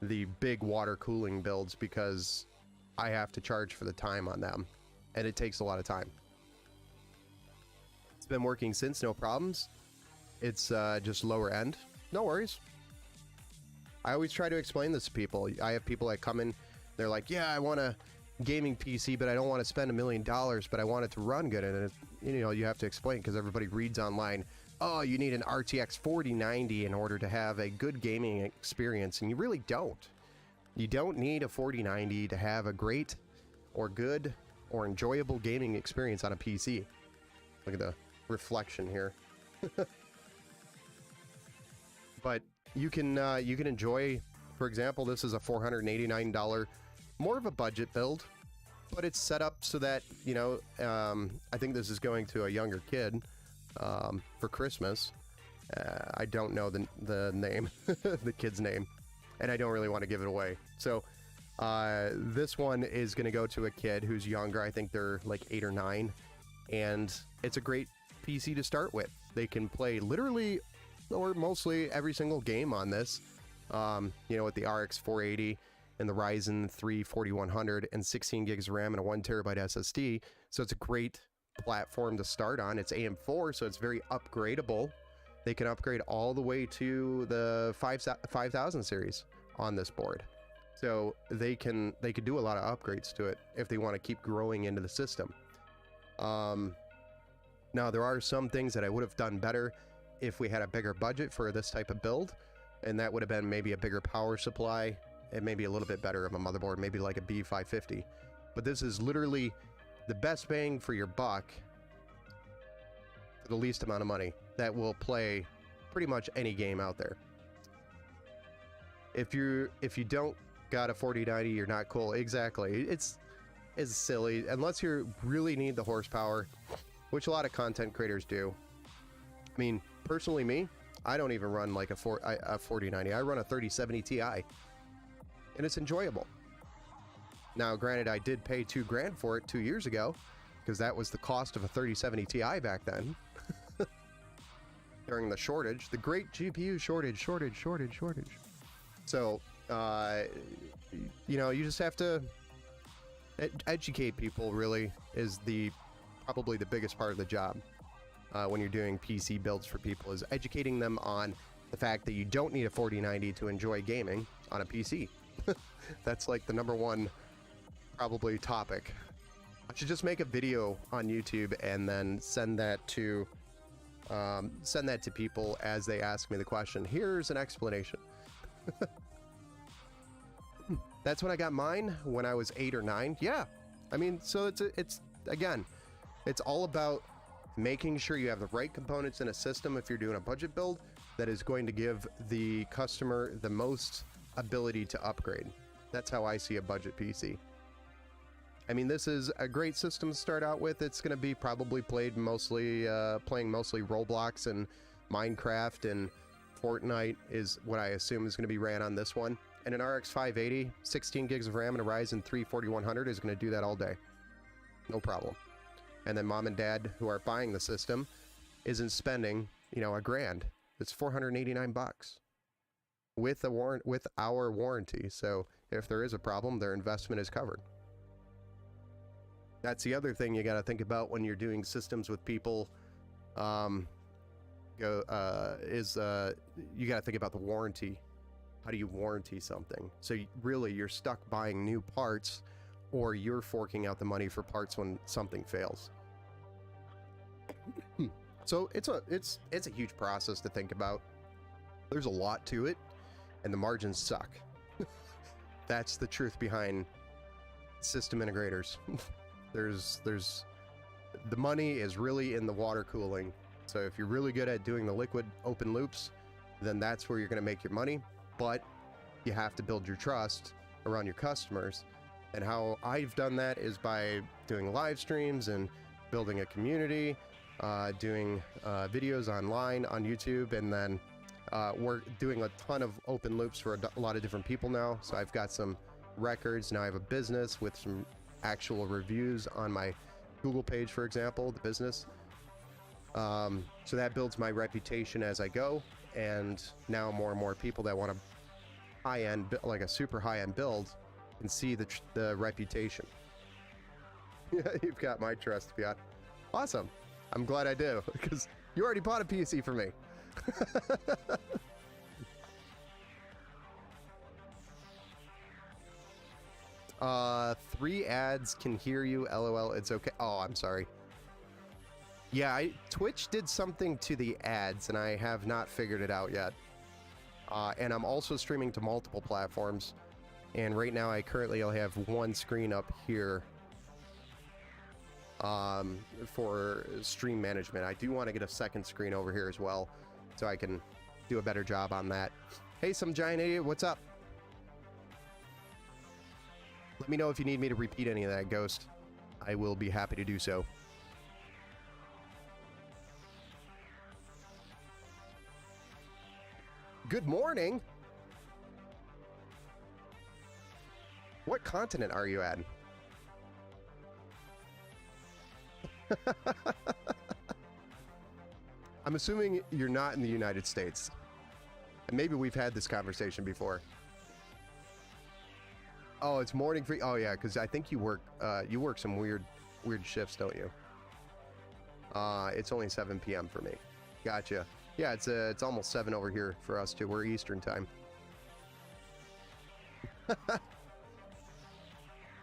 the big water cooling builds because I have to charge for the time on them, and it takes a lot of time. It's been working since, no problems. It's just lower end. No worries. I always try to explain this to people. I have people that come in, they're like, yeah, I want a gaming PC, but I don't want to spend $1 million, but I want it to run good. And you know, you have to explain because everybody reads online, oh, you need an RTX 4090 in order to have a good gaming experience, and you really don't. You don't need a 4090 to have a great or good or enjoyable gaming experience on a PC. Look at the reflection here. But you can enjoy For example, this is a $489, more of a budget build, but it's set up so that, you know, I think this is going to a younger kid for Christmas. I don't know the name, the kid's name, and I don't really want to give it away. So this one is going to go to a kid who's younger. I think they're like 8 or 9, and it's a great PC to start with. They can play literally or mostly every single game on this, you know, with the RX 480 and the Ryzen 3 4100 and 16 gigs of RAM and a 1 terabyte SSD. So it's a great platform to start on. It's AM4, so it's very upgradable. They can upgrade all the way to the 5000 series on this board. So they could do a lot of upgrades to it if they want to keep growing into the system. Now there are some things that I would have done better if we had a bigger budget for this type of build, and that would have been maybe a bigger power supply and maybe a little bit better of a motherboard, maybe like a B550. But this is literally the best bang for your buck for the least amount of money that will play pretty much any game out there. If you don't got a 4090, you're not cool. Exactly. It's silly unless you really need the horsepower, which a lot of content creators do. I mean, personally, me, I don't even run like a 4090. I run a 3070 Ti, and it's enjoyable. Now, granted, I did pay $2,000 for it 2 years ago, because that was the cost of a 3070 Ti back then. During the shortage, the great GPU shortage. So, you know, you just have to educate people. Really, is probably the biggest part of the job. When you're doing PC builds for people, is educating them on the fact that you don't need a 4090 to enjoy gaming on a PC. That's like the #1 probably topic. I should just make a video on YouTube and then send that to people as they ask me the question. Here's an explanation. That's when I got mine, when I was 8 or 9. Yeah, I mean, so it's again, it's all about making sure you have the right components in a system if you're doing a budget build that is going to give the customer the most ability to upgrade. That's how I see a budget PC. I mean, this is a great system to start out with. It's going to be probably playing mostly Roblox and Minecraft, and Fortnite is what I assume is going to be ran on this one. And an RX 580, 16 gigs of RAM, and a Ryzen 3 4100 is going to do that all day. No problem. And then mom and dad who are buying the system isn't spending, you know, $1,000. It's $489 with our warranty. So if there is a problem, their investment is covered. That's the other thing you got to think about when you're doing systems with people. You got to think about the warranty. How do you warranty something? So really, you're stuck buying new parts, or you're forking out the money for parts when something fails. So it's a huge process to think about. There's a lot to it, and the margins suck. That's the truth behind system integrators. There's the money is really in the water cooling. So if you're really good at doing the liquid open loops, then that's where you're going to make your money. But you have to build your trust around your customers. And how I've done that is by doing live streams and building a community, doing videos online on YouTube, and then we're doing a ton of open loops for a lot of different people now. So I've got some records. Now I have a business with some actual reviews on my Google page, for example, the business. So that builds my reputation as I go. And now more and more people that want a high-end, like a super high-end build, can see the reputation. You've got my trust, Fiat. Awesome. I'm glad I do, because you already bought a PC for me. Three ads can hear you, LOL. It's okay. Oh, I'm sorry. Yeah, Twitch did something to the ads, and I have not figured it out yet. And I'm also streaming to multiple platforms. And right now, I currently only have one screen up here for stream management. I do want to get a second screen over here as well, so I can do a better job on that. Hey, some giant idiot, what's up? Let me know if you need me to repeat any of that, Ghost. I will be happy to do so. Good morning! What continent are you at? I'm assuming you're not in the United States. And maybe we've had this conversation before. Oh, it's morning for you. Oh yeah, because I think you work some weird shifts, don't you? It's only 7 p.m. for me. Gotcha. Yeah, it's almost 7 over here for us too. We're Eastern time.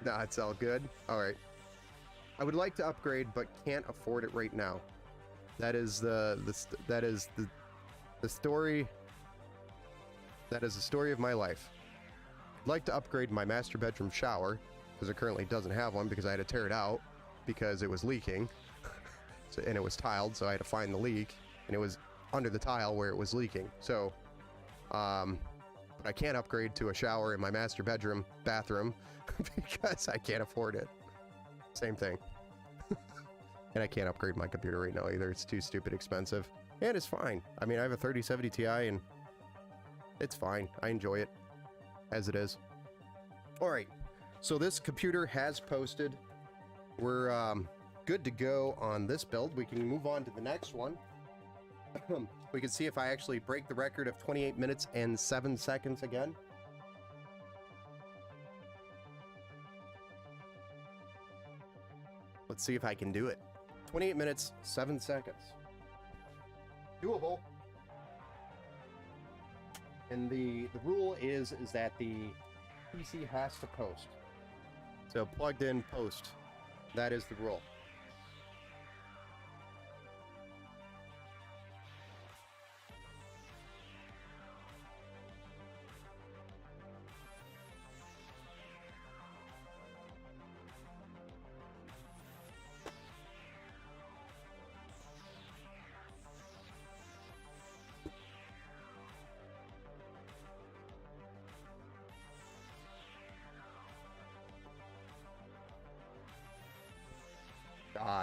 Nah, it's all good. All right. I would like to upgrade, but can't afford it right now. That is the story. That is the story of my life. I'd like to upgrade my master bedroom shower, because it currently doesn't have one because I had to tear it out because it was leaking. So, and it was tiled, so I had to find the leak, and it was under the tile where it was leaking. So, but I can't upgrade to a shower in my master bedroom bathroom because I can't afford it. Same thing. And I can't upgrade my computer right now either. It's too stupid expensive. And it's fine. I mean, I have a 3070 Ti and it's fine. I enjoy it as it is. All right. So this computer has posted. We're good to go on this build. We can move on to the next one. We can see if I actually break the record of 28 minutes and 7 seconds again. Let's see if I can do it. 28 minutes, 7 seconds. Doable. And the rule is that the PC has to post. So plugged in, post. That is the rule.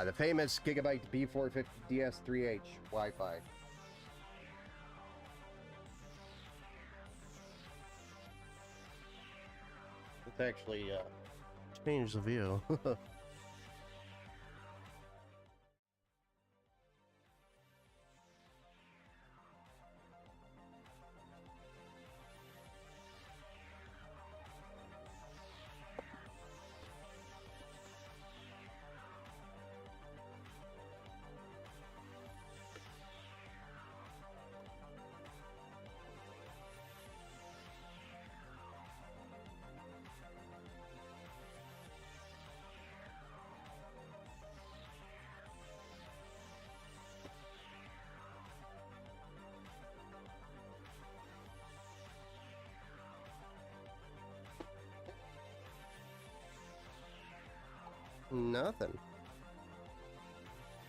The famous Gigabyte B450 DS3H Wi-Fi. Let's actually change the view. Nothing.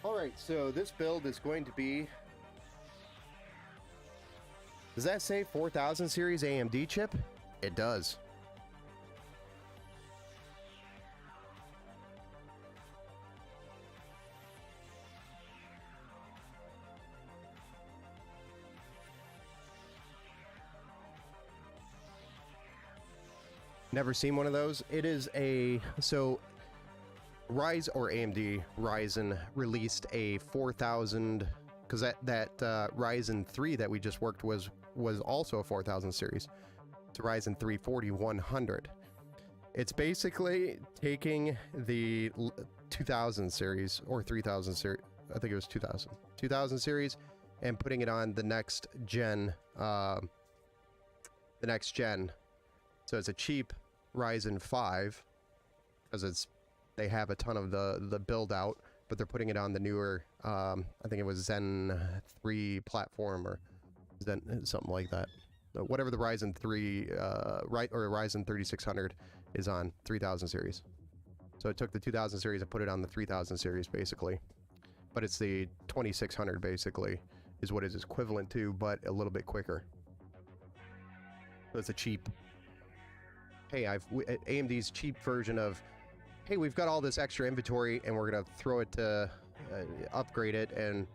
Alright, so this build is going to be... Does that say 4000 series AMD chip? It does. Never seen one of those. It is a... So... Ryzen or AMD Ryzen released a 4000 because that Ryzen 3 that we just worked was also a 4000 series. It's a Ryzen 3 4100. It's basically taking the 2000 series or 3000 series. I think it was 2000 series and putting it on the next gen. So it's a cheap Ryzen 5 because they have a ton of the build out, but they're putting it on the newer, I think it was Zen 3 platform or Zen, something like that. Whatever the Ryzen 3, or Ryzen 3600 is on, 3000 series. So it took the 2000 series and put it on the 3000 series basically. But it's the 2600 basically, is what it is equivalent to, but a little bit quicker. So it's a cheap hey, AMD's cheap version of, hey, we've got all this extra inventory and we're going to throw it to upgrade it and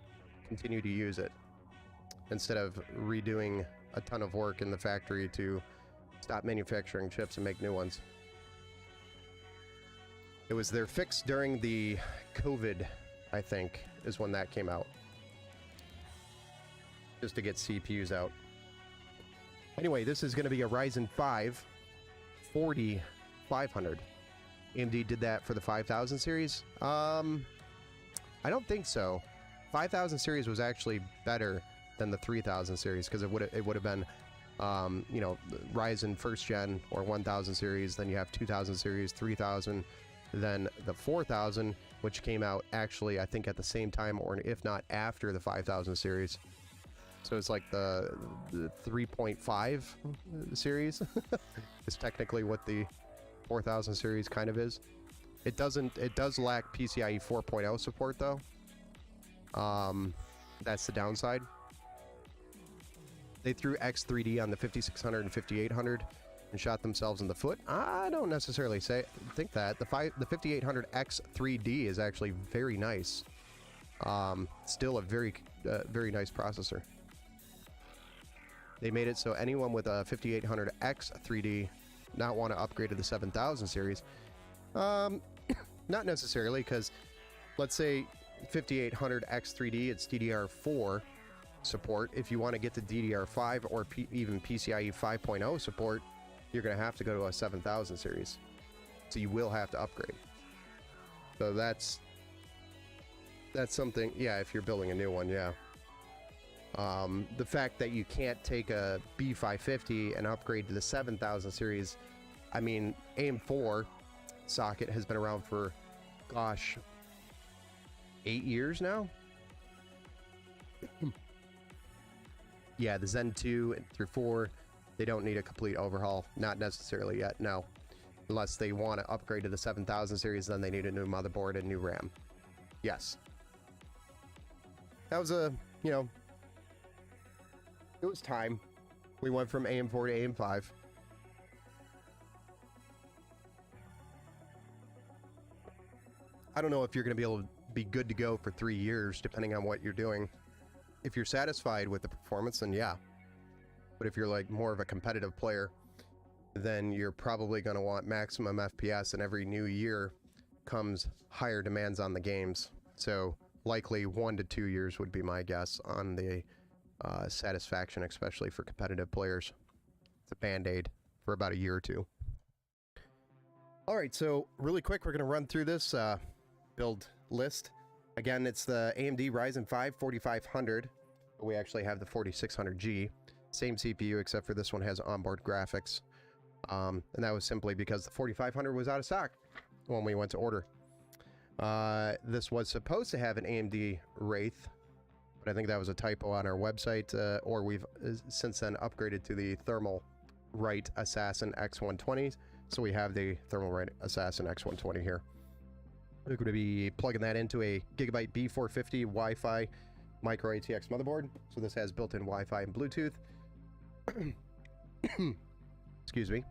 continue to use it instead of redoing a ton of work in the factory to stop manufacturing chips and make new ones. It was their fix during the COVID, I think, is when that came out. Just to get CPUs out. Anyway, this is going to be a Ryzen 5 4500. AMD did that for the 5000 series. I don't think so. 5000 series was actually better than the 3000 series because it would have been you know, Ryzen first gen or 1000 series, then you have 2000 series, 3000, then the 4000, which came out actually I think at the same time or if not after the 5000 series. So it's like the 3.5 series is technically what the 4000 series kind of is. It does lack PCIe 4.0 support though. That's the downside. They threw X3D on the 5600 and 5800 and shot themselves in the foot. I don't necessarily think that. The 5800 X3D is actually very nice. Still a very nice processor. They made it so anyone with a 5800 X3D not want to upgrade to the 7000 series. Not necessarily, because let's say 5800 X3D, it's DDR4 support. If you want to get to DDR5 or even PCIe 5.0 support, you're going to have to go to a 7000 series. So you will have to upgrade. So that's something, yeah, if you're building a new one, yeah. The fact that you can't take a B550 and upgrade to the 7000 series, I mean, AM4 socket has been around for, gosh, 8 years now? Yeah, the Zen 2 through 4, they don't need a complete overhaul. Not necessarily yet, no. Unless they want to upgrade to the 7000 series, then they need a new motherboard and new RAM. Yes. That was a, you know, it was time. We went from AM4 to AM5. I don't know if you're going to be able to be good to go for 3 years, depending on what you're doing. If you're satisfied with the performance, then yeah. But if you're like more of a competitive player, then you're probably going to want maximum FPS, and every new year comes higher demands on the games. So likely 1 to 2 years would be my guess on the satisfaction, especially for competitive players. It's a band-aid for about a year or two. All right, so really quick, we're going to run through this build list. Again, it's the AMD Ryzen 5 4500. We actually have the 4600G. Same CPU, except for this one has onboard graphics. And that was simply because the 4500 was out of stock when we went to order. This was supposed to have an AMD Wraith, but I think that was a typo on our website, or we've since then upgraded to the Thermalright Assassin X120. So we have the Thermalright Assassin X120 here. We're going to be plugging that into a Gigabyte B450 Wi-Fi micro ATX motherboard. So this has built-in Wi-Fi and Bluetooth. Excuse me.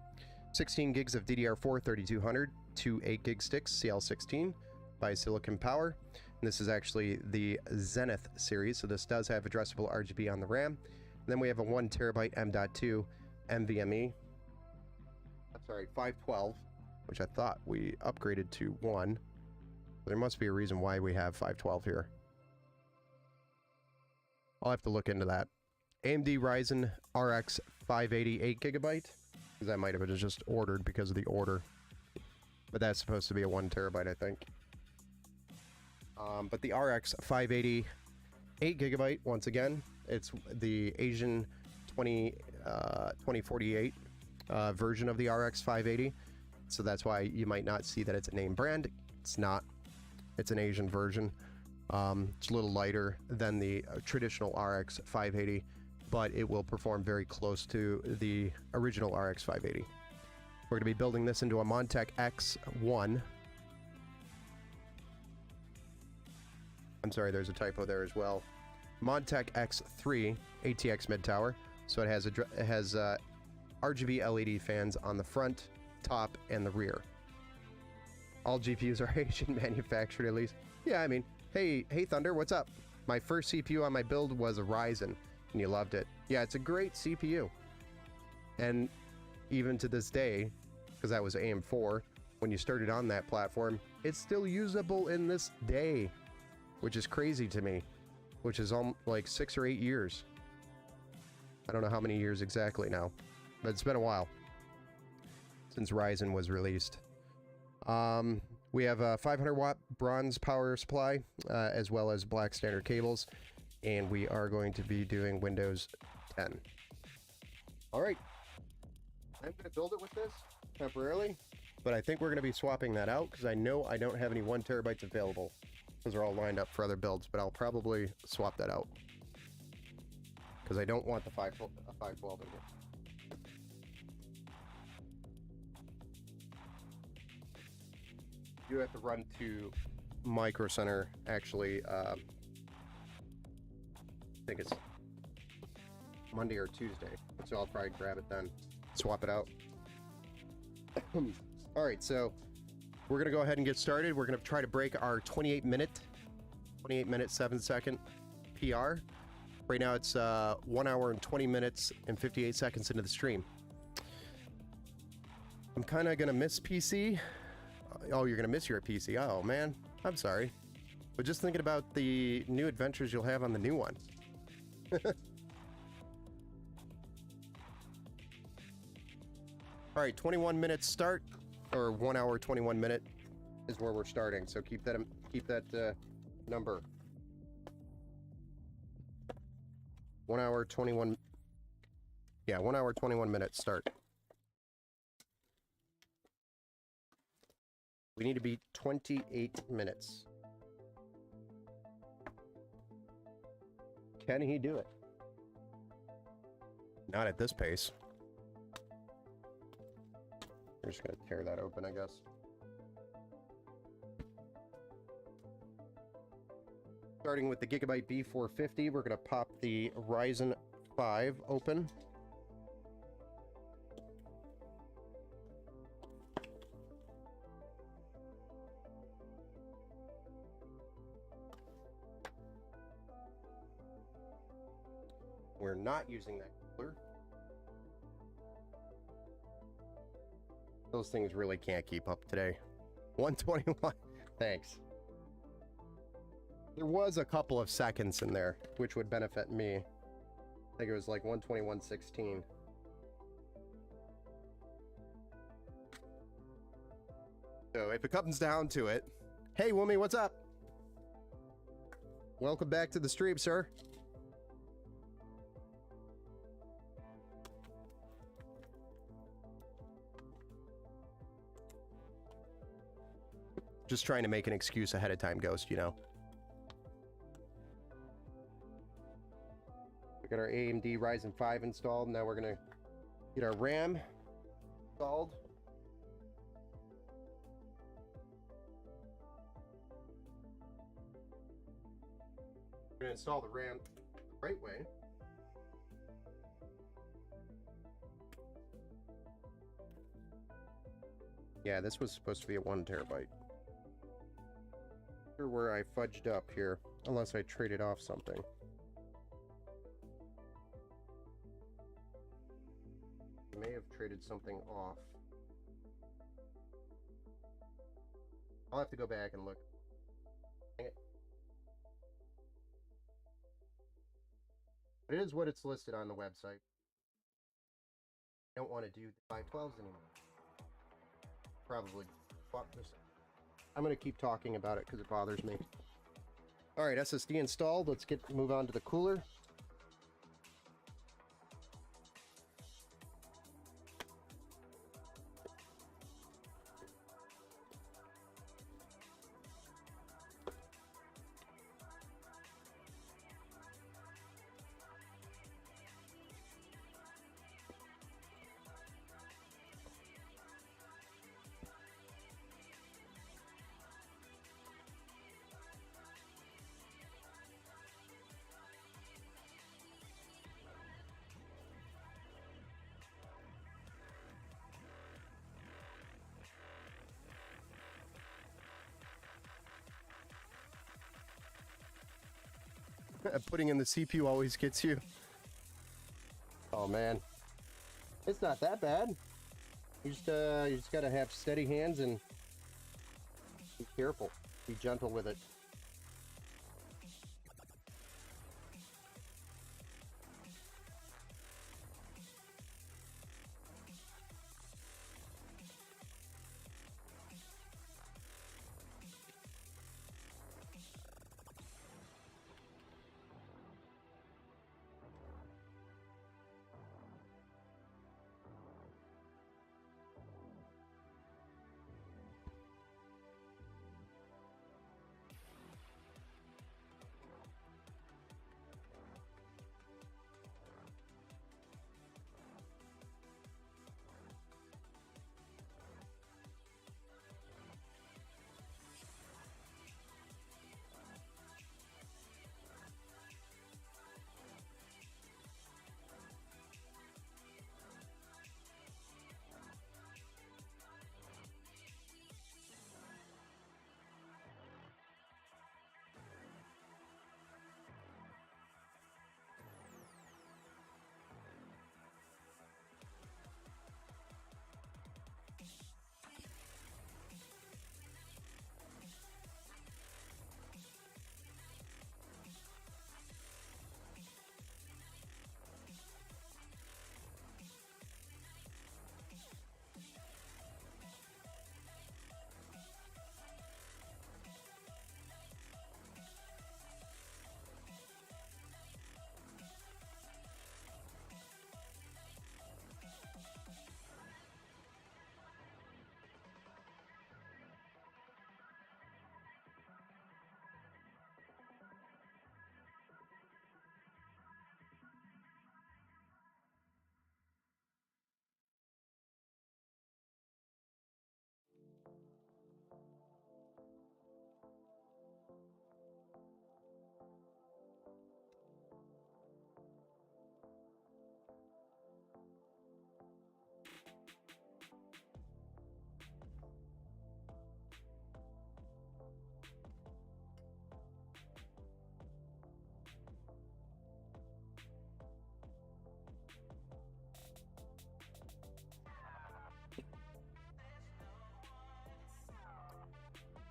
16 gigs of DDR4 3200, 2 8 gig sticks, CL16 by Silicon Power. And this is actually the Zenith series, so this does have addressable RGB on the RAM. And then we have a 1 terabyte M.2 NVMe. I'm sorry, 512, which I thought we upgraded to 1. There must be a reason why we have 512 here. I'll have to look into that. AMD Ryzen RX 580 8GB, because I might have just ordered because of the order. But that's supposed to be a 1 terabyte, I think. But the RX 580 8GB, once again, it's the Asian 2048 version of the RX 580. So that's why you might not see that it's a name brand. It's not. It's an Asian version. It's a little lighter than the traditional RX 580, but it will perform very close to the original RX 580. We're going to be building this into a Montech X1. I'm sorry, there's a typo there as well. Montech X3 ATX mid tower. So it has RGB LED fans on the front top and the rear. All GPUs are Asian manufactured at least. Yeah, I mean, hey Thunder, what's up? My first CPU on my build was a Ryzen, and you loved it. Yeah, it's a great CPU. And even to this day, because that was AM4, when you started on that platform, it's still usable in this day, which is crazy to me, which is like 6 or 8 years. I don't know how many years exactly now, but it's been a while since Ryzen was released. We have a 500 watt bronze power supply, as well as black standard cables, and we are going to be doing Windows 10. All right, I'm going to build it with this temporarily, but I think we're going to be swapping that out because I know I don't have any 1 terabytes available because they're all lined up for other builds, but I'll probably swap that out because I don't want the 512 in here. You have to run to Micro Center, actually. I think it's Monday or Tuesday, so I'll probably grab it then, swap it out. All right, so we're gonna go ahead and get started. We're gonna try to break our 28 minute 7-second PR. Right now it's 1 hour and 20 minutes and 58 seconds into the stream. I'm kind of gonna miss PC. Oh, you're gonna miss your PC. Oh man, I'm sorry. But just thinking about the new adventures you'll have on the new one. All right, 21 minutes start, or 1 hour 21 minute is where we're starting. So keep that number. 1 hour 21. Yeah, 1 hour 21 minutes start. We need to beat 28 minutes. Can he do it? Not at this pace. We're just gonna tear that open, I guess. Starting with the Gigabyte B450, we're gonna pop the Ryzen 5 open. We're not using that cooler. Those things really can't keep up today. 121. Thanks. There was a couple of seconds in there, which would benefit me. I think it was like 121.16. So if it comes down to it, hey, Woomy, what's up? Welcome back to the stream, sir. Just trying to make an excuse ahead of time, Ghost, you know. We got our AMD Ryzen 5 installed. Now we're going to get our RAM installed. We're going to install the RAM the right way. Yeah, this was supposed to be a 1 terabyte. Where I fudged up here, unless I traded off something. I may have traded something off. I'll have to go back and look. Dang it. But it is what it's listed on the website. I don't want to do the 512s anymore. Probably swap this. I'm going to keep talking about it because it bothers me. All right, SSD installed. Let's move on to the cooler. Putting in the CPU always gets you. Oh man, it's not that bad. You just gotta have steady hands and be careful. Be gentle with it.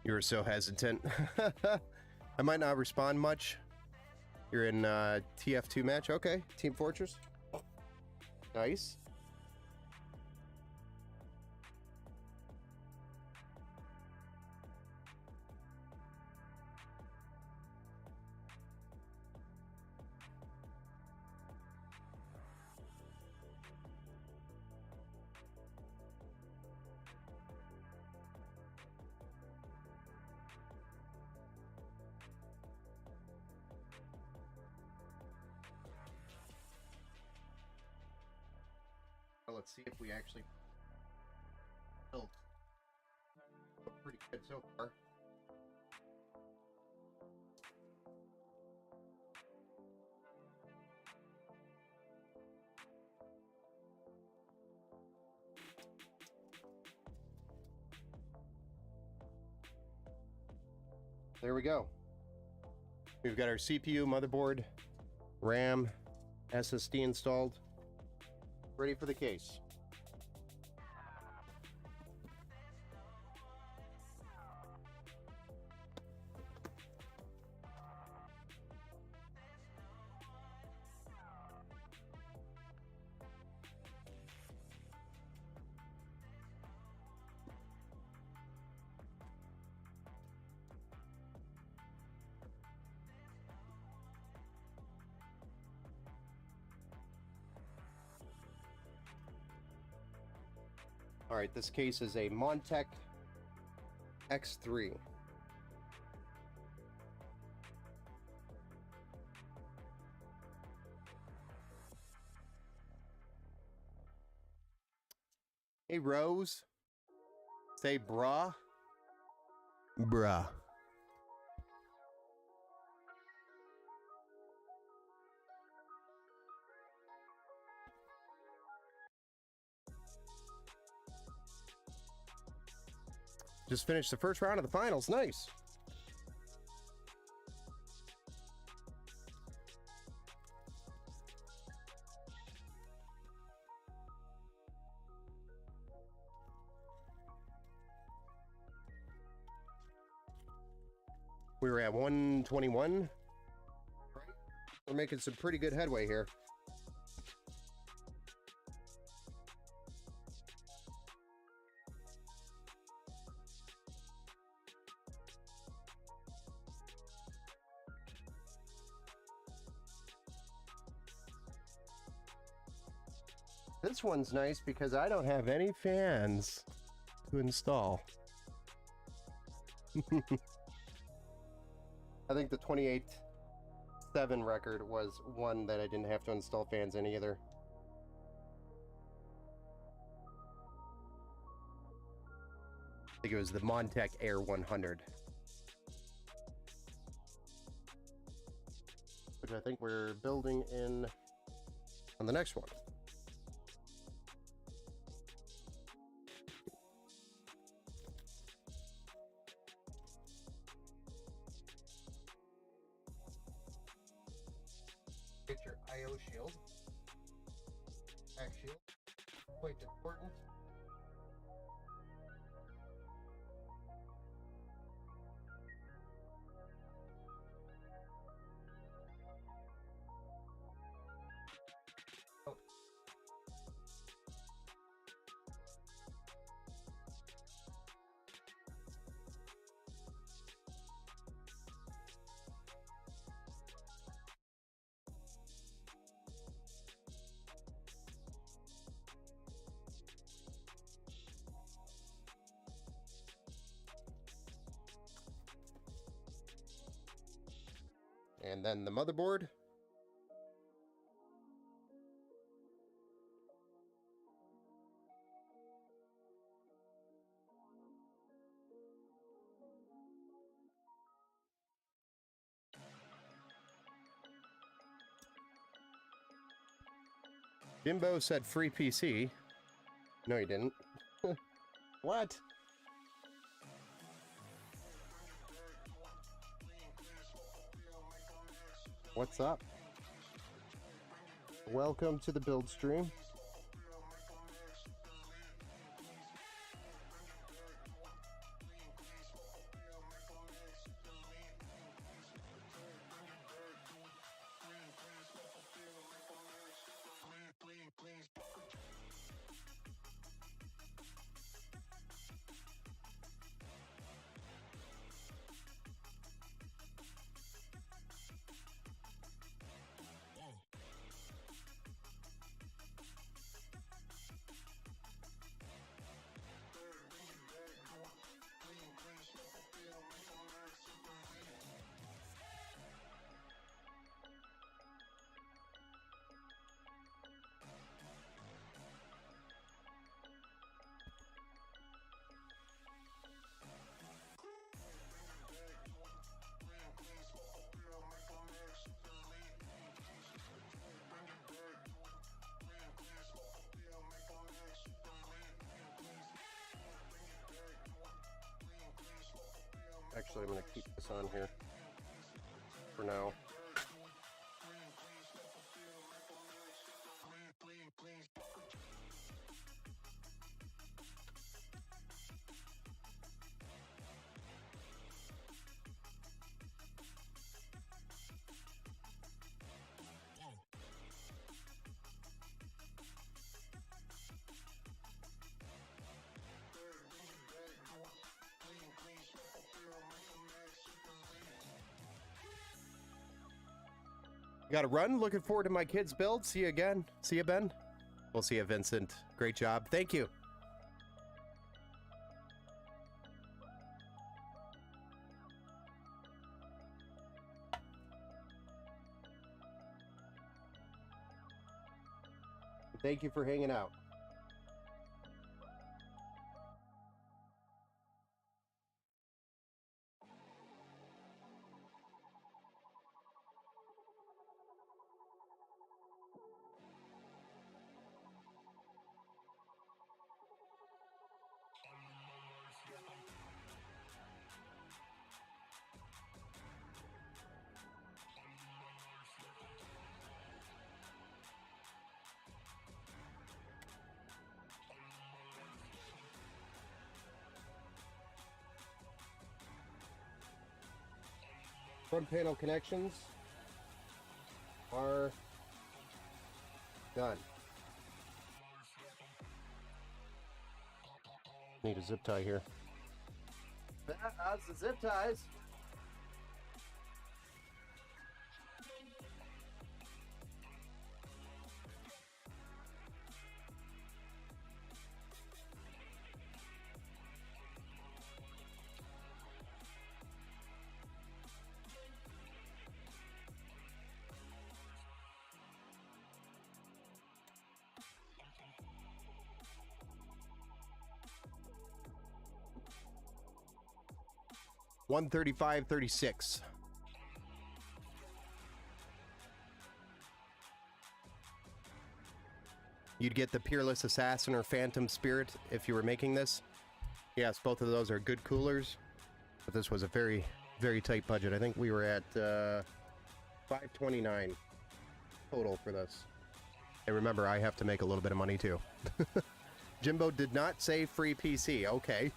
You were so hesitant. I might not respond much. You're in TF2 match. Okay, Team Fortress. Nice. Let's see if we actually built pretty good so far. There we go. We've got our CPU, motherboard, RAM, SSD installed. Ready for the case. All right, this case is a Montech X3. Hey, Rose. Say brah. Bruh. Just finished the first round of the finals. Nice. We were at 121. Right? We're making some pretty good headway here. This one's nice because I don't have any fans to install. I think the 28.7 record was one that I didn't have to install fans in either. I think it was the Montec Air 100. Which I think we're building in on the next one. Get your IO shield, back shield, quite important. Oh. And then the motherboard. Jimbo said free PC. No, he didn't. What? What's up? Welcome to the build stream. Actually, I'm going to keep this on here for now. Got to run. Looking forward to my kids' build. See you again. See you, Ben. We'll see you, Vincent. Great job. Thank you. Thank you for hanging out. Front panel connections are done. Need a zip tie here. That's the zip ties. $135.36. You'd get the Peerless Assassin or Phantom Spirit if you were making this. Yes, both of those are good coolers, but this was a very, very tight budget. I think we were at $529 total for this. And remember, I have to make a little bit of money too. Jimbo did not say free PC. Okay.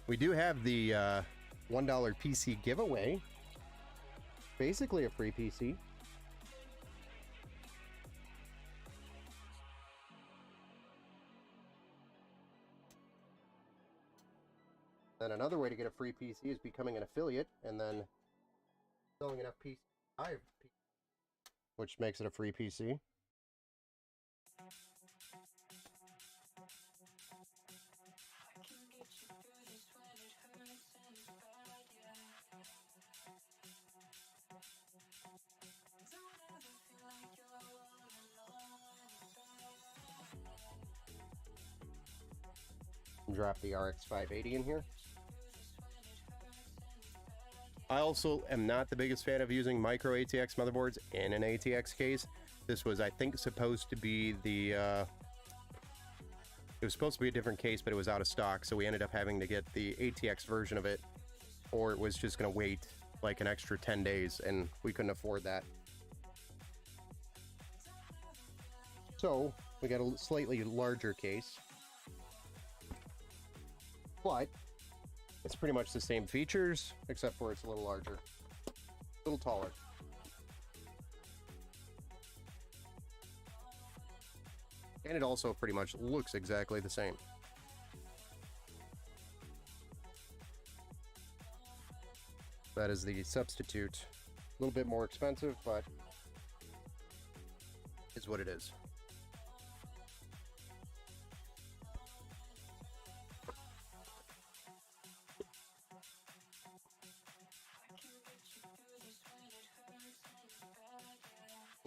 We do have the $1 PC giveaway. Basically a free PC. Then another way to get a free PC is becoming an affiliate and then selling enough PC, which makes it a free PC. Drop the RX 580 in here. I also am not the biggest fan of using micro ATX motherboards in an ATX case. This was, I think, supposed to be the... it was supposed to be a different case, but it was out of stock, so we ended up having to get the ATX version of it, or it was just going to wait like an extra 10 days, and we couldn't afford that. So, we got a slightly larger case. But it's pretty much the same features, except for it's a little larger, a little taller. And it also pretty much looks exactly the same. That is the substitute. A little bit more expensive, but it's what it is.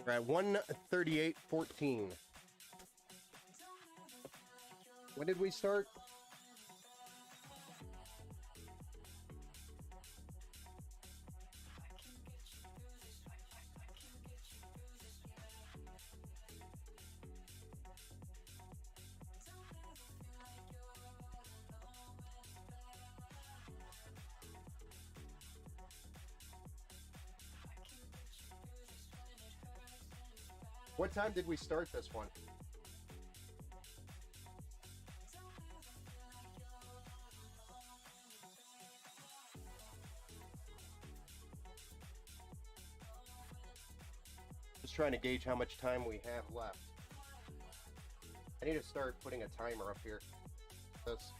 We're at 138.14. When did we start? What time did we start this one? Just trying to gauge how much time we have left. I need to start putting a timer up here. This.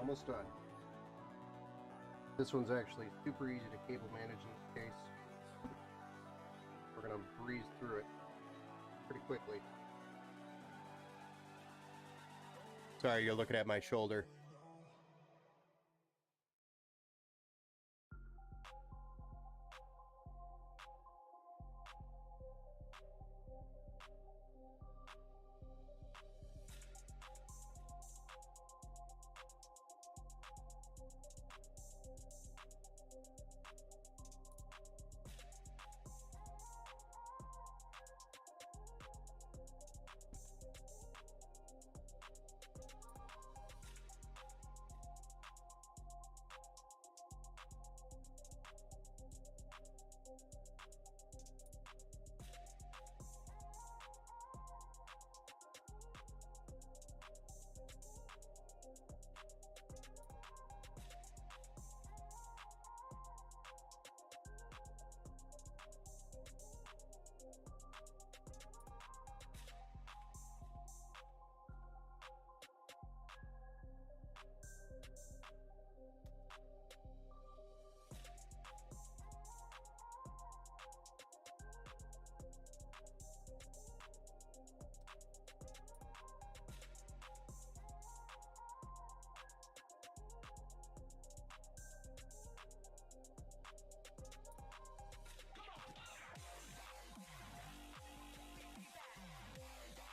Almost done. This one's actually super easy to cable manage in this case. We're gonna breeze through it pretty quickly. Sorry, you're looking at my shoulder.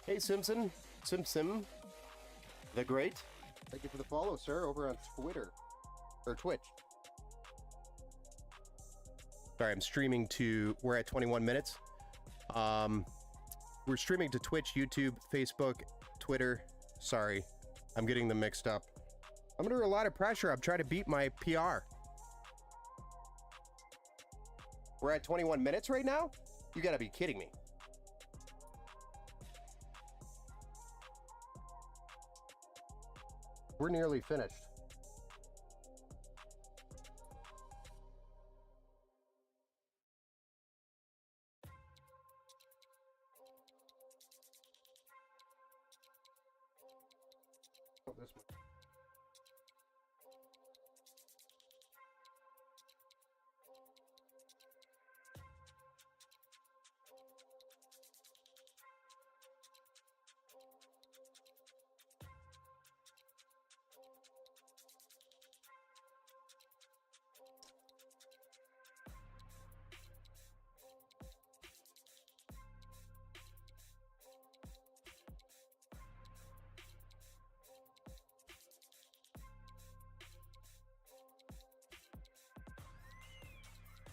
Hey Simpson, Sim, the Great. Thank you for the follow, sir, over on Twitter, or Twitch. Sorry, I'm streaming to, we're at 21 minutes. We're streaming to Twitch, YouTube, Facebook, Twitter. Sorry, I'm getting them mixed up. I'm under a lot of pressure. I'm trying to beat my PR. We're at 21 minutes right now? You gotta be kidding me. We're nearly finished. Oh, this one.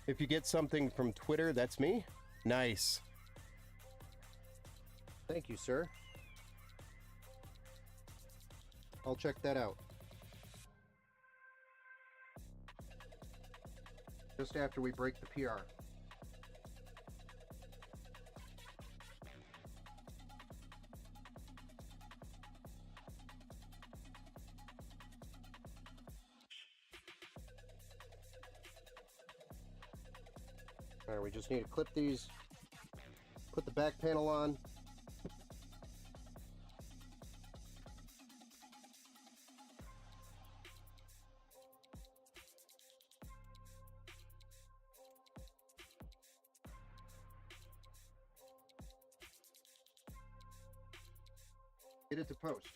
If you get something from Twitter, that's me. Nice. Thank you, sir. I'll check that out. Just after we break the PR. All right, we just need to clip these, put the back panel on. Get it to post.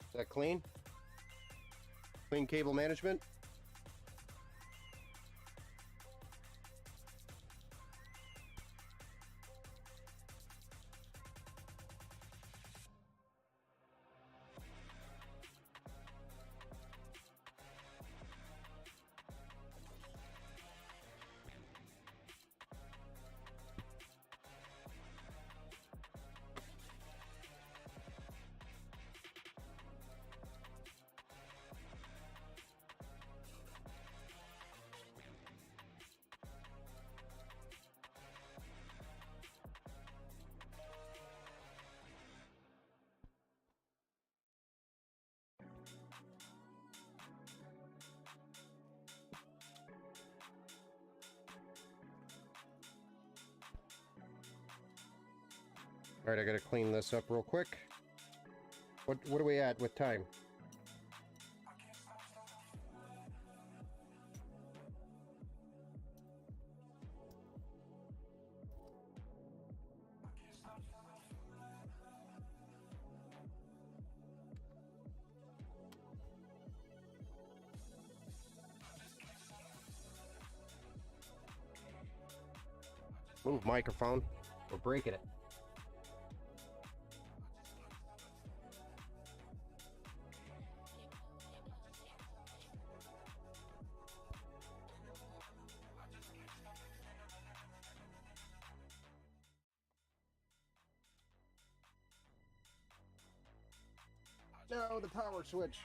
Is that clean? Clean cable management? All right, I gotta clean this up real quick. What are we at with time? Move microphone. We're breaking it. No, the power switch.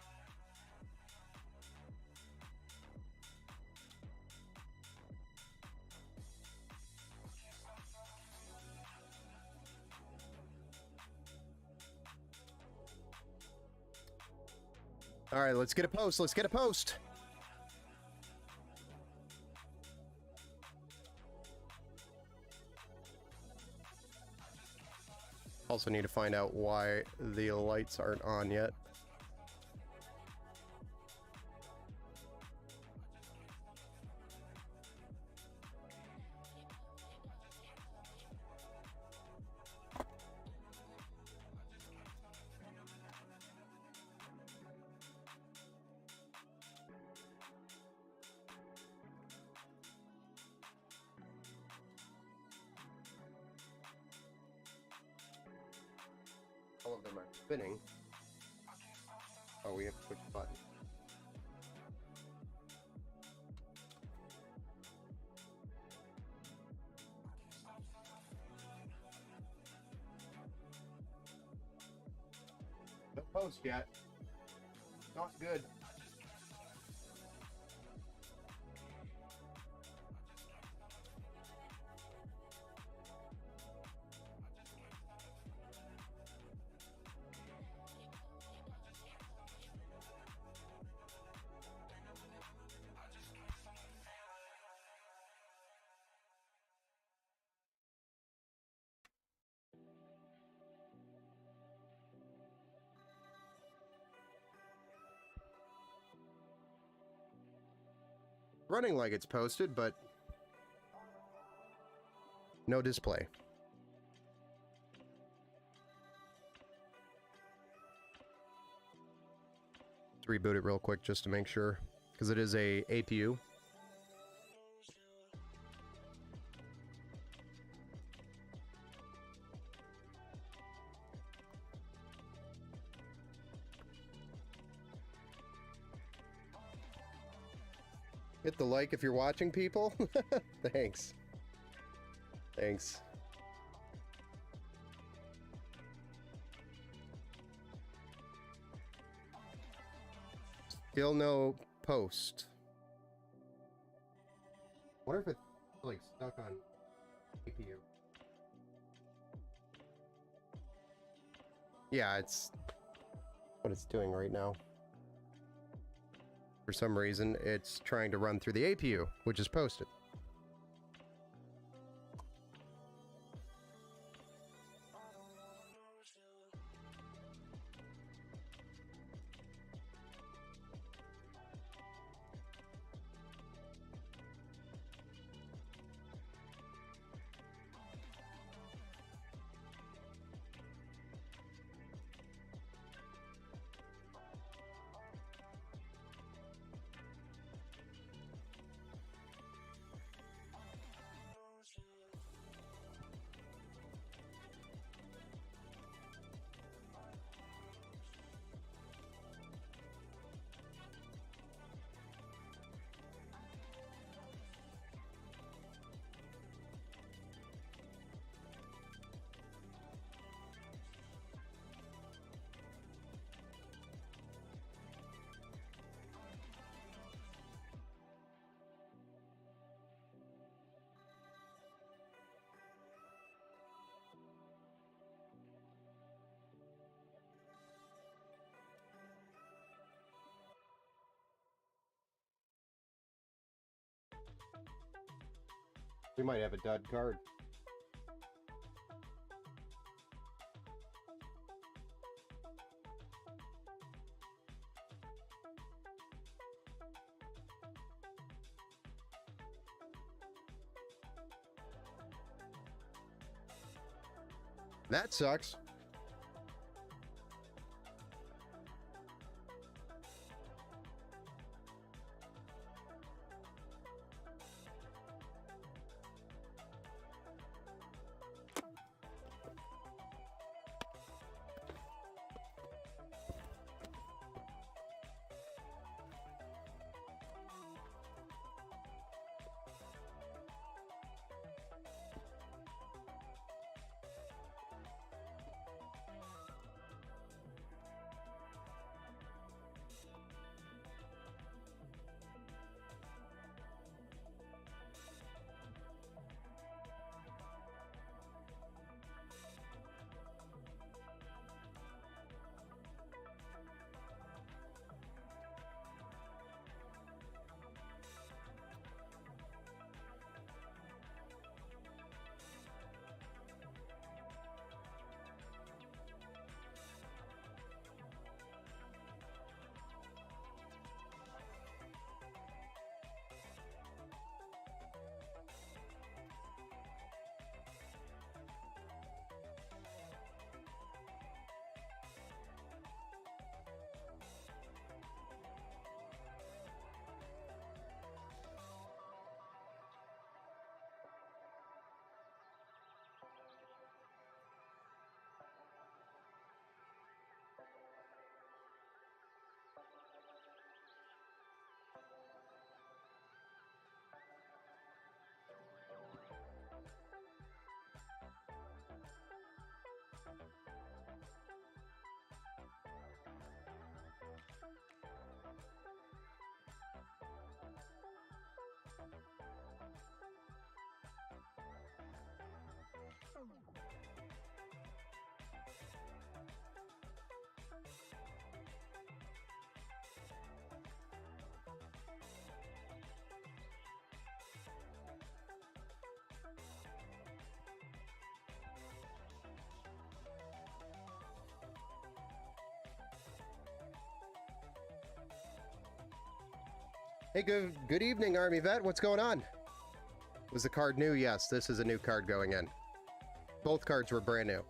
All right, let's get a post. Let's get a post. Also need to find out why the lights aren't on yet. All of them are spinning. Oh, we have to push the button. No post yet. Not good. Running like it's posted, but no display. Let's reboot it real quick just to make sure, because it is a APU. Hit the like if you're watching, people. Thanks. Thanks. Still no post. Wonder if it's like stuck on APU. Yeah, it's what it's doing right now. For some reason, it's trying to run through the APU, which is posted. We might have a dud card. That sucks. Hey, good evening, Army Vet. What's going on? Was the card new? Yes, this is a new card going in. Both cards were brand new.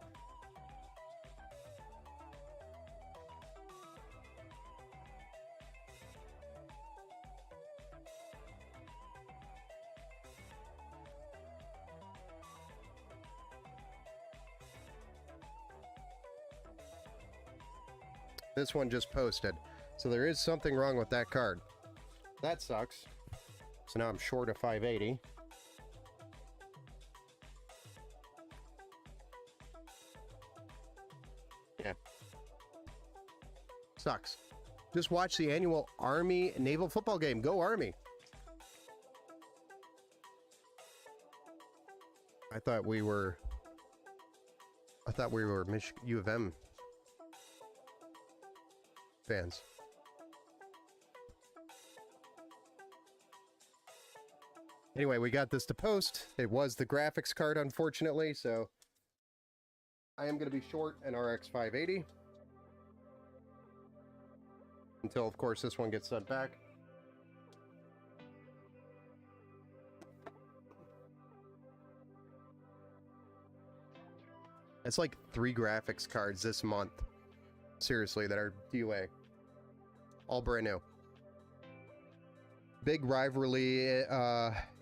This one just posted. So there is something wrong with that card. That sucks. So now I'm short of 580. Yeah. Sucks. Just watch the annual Army Naval football game. Go Army. I thought we were U of M fans. Anyway, we got this to post. It was the graphics card, unfortunately, so I am going to be short an RX 580 until, of course, this one gets sent back. It's like 3 graphics cards this month, seriously, that are DOA. All brand new. Big rivalry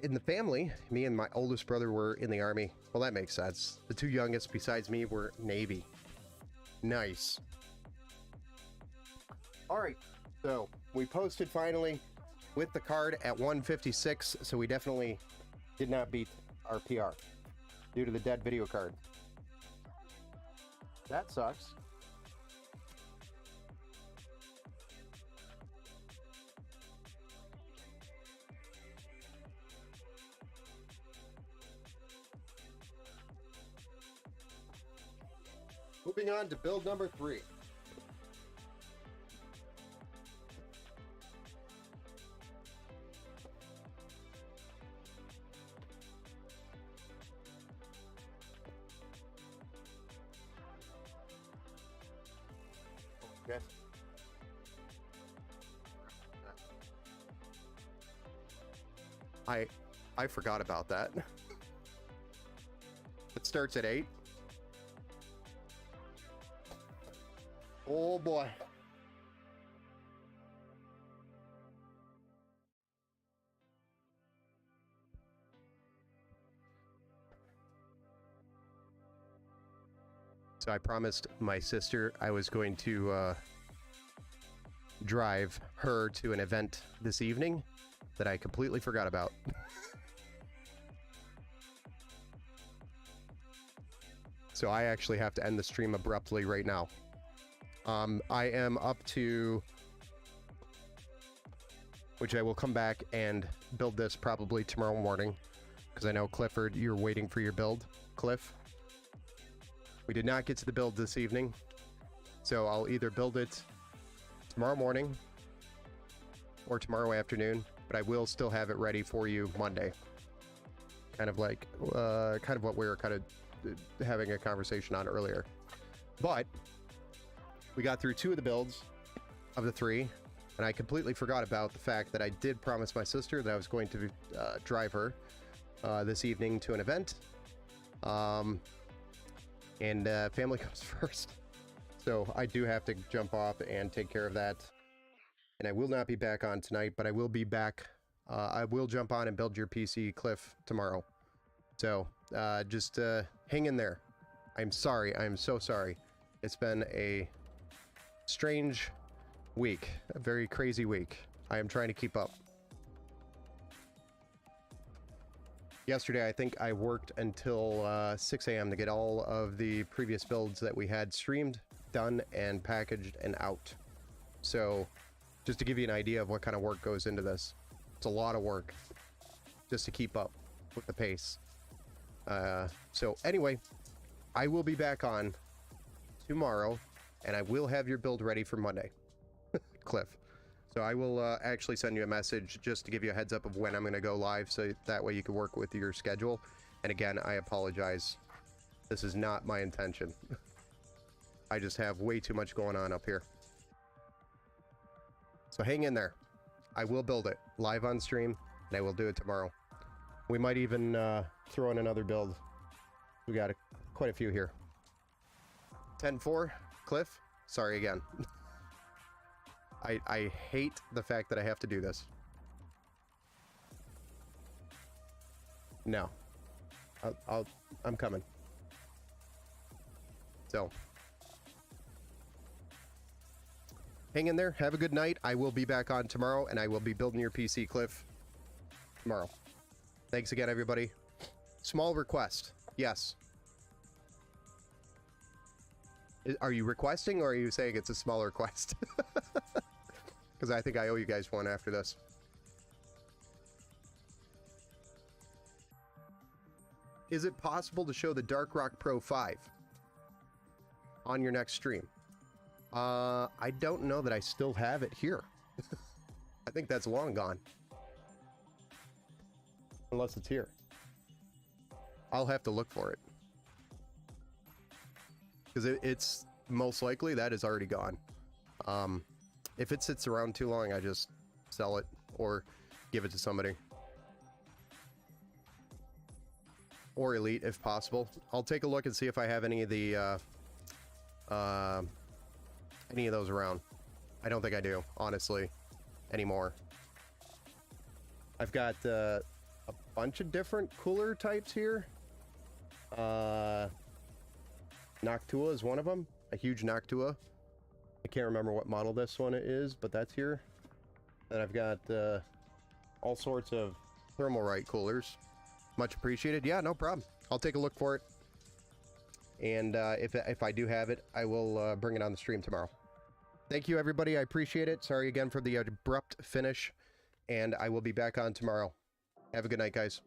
in the family. Me and my oldest brother were in the Army. Well, that makes sense. The 2 youngest besides me were Navy. Nice. All right, so we posted finally with the card at 156, so we definitely did not beat our PR due to the dead video card. That sucks. Moving on to build number 3. Okay. I forgot about that. It starts at 8. Oh boy. So I promised my sister I was going to drive her to an event this evening that I completely forgot about. So I actually have to end the stream abruptly right now. I am up to, which I will come back and build this probably tomorrow morning, because I know Clifford, you're waiting for your build. Cliff, we did not get to the build this evening, so I'll either build it tomorrow morning or tomorrow afternoon, but I will still have it ready for you Monday. Kind of like, kind of what we were kind of having a conversation on earlier. But we got through 2 of the builds of the 3, and I completely forgot about the fact that I did promise my sister that I was going to drive her this evening to an event. And family comes first. So I do have to jump off and take care of that. And I will not be back on tonight, but I will be back. I will jump on and build your PC, Cliff, tomorrow. So just hang in there. I'm sorry. I'm so sorry. It's been a strange week, a very crazy week. I am trying to keep up. Yesterday, I think I worked until 6 a.m. to get all of the previous builds that we had streamed, done, and packaged and out. So just to give you an idea of what kind of work goes into this, it's a lot of work just to keep up with the pace. So anyway, I will be back on tomorrow, and I will have your build ready for Monday, Cliff. So I will actually send you a message just to give you a heads up of when I'm going to go live, so that way you can work with your schedule. And again, I apologize. This is not my intention. I just have way too much going on up here. So hang in there. I will build it live on stream, and I will do it tomorrow. We might even throw in another build. We got quite a few here. 10-4, Cliff, sorry again. I hate the fact that I have to do this. No. I'm coming. So. Hang in there. Have a good night. I will be back on tomorrow, and I will be building your PC, Cliff, tomorrow. Thanks again, everybody. Small request. Yes. Are you requesting, or are you saying it's a small request? Because I think I owe you guys one after this. Is it possible to show the Dark Rock Pro 5 on your next stream? I don't know that I still have it here. I think that's long gone. Unless it's here. I'll have to look for it. Because it's most likely that is already gone. If it sits around too long, I just sell it or give it to somebody. Or Elite, if possible. I'll take a look and see if I have any of the any of those around. I don't think I do, honestly, anymore. I've got a bunch of different cooler types here. Noctua is one of them, a huge Noctua. I can't remember what model this one is, but that's here. And I've got all sorts of Thermalright coolers. Much appreciated. Yeah, no problem. I'll take a look for it. And if I do have it, I will bring it on the stream tomorrow. Thank you, everybody. I appreciate it. Sorry again for the abrupt finish. And I will be back on tomorrow. Have a good night, guys.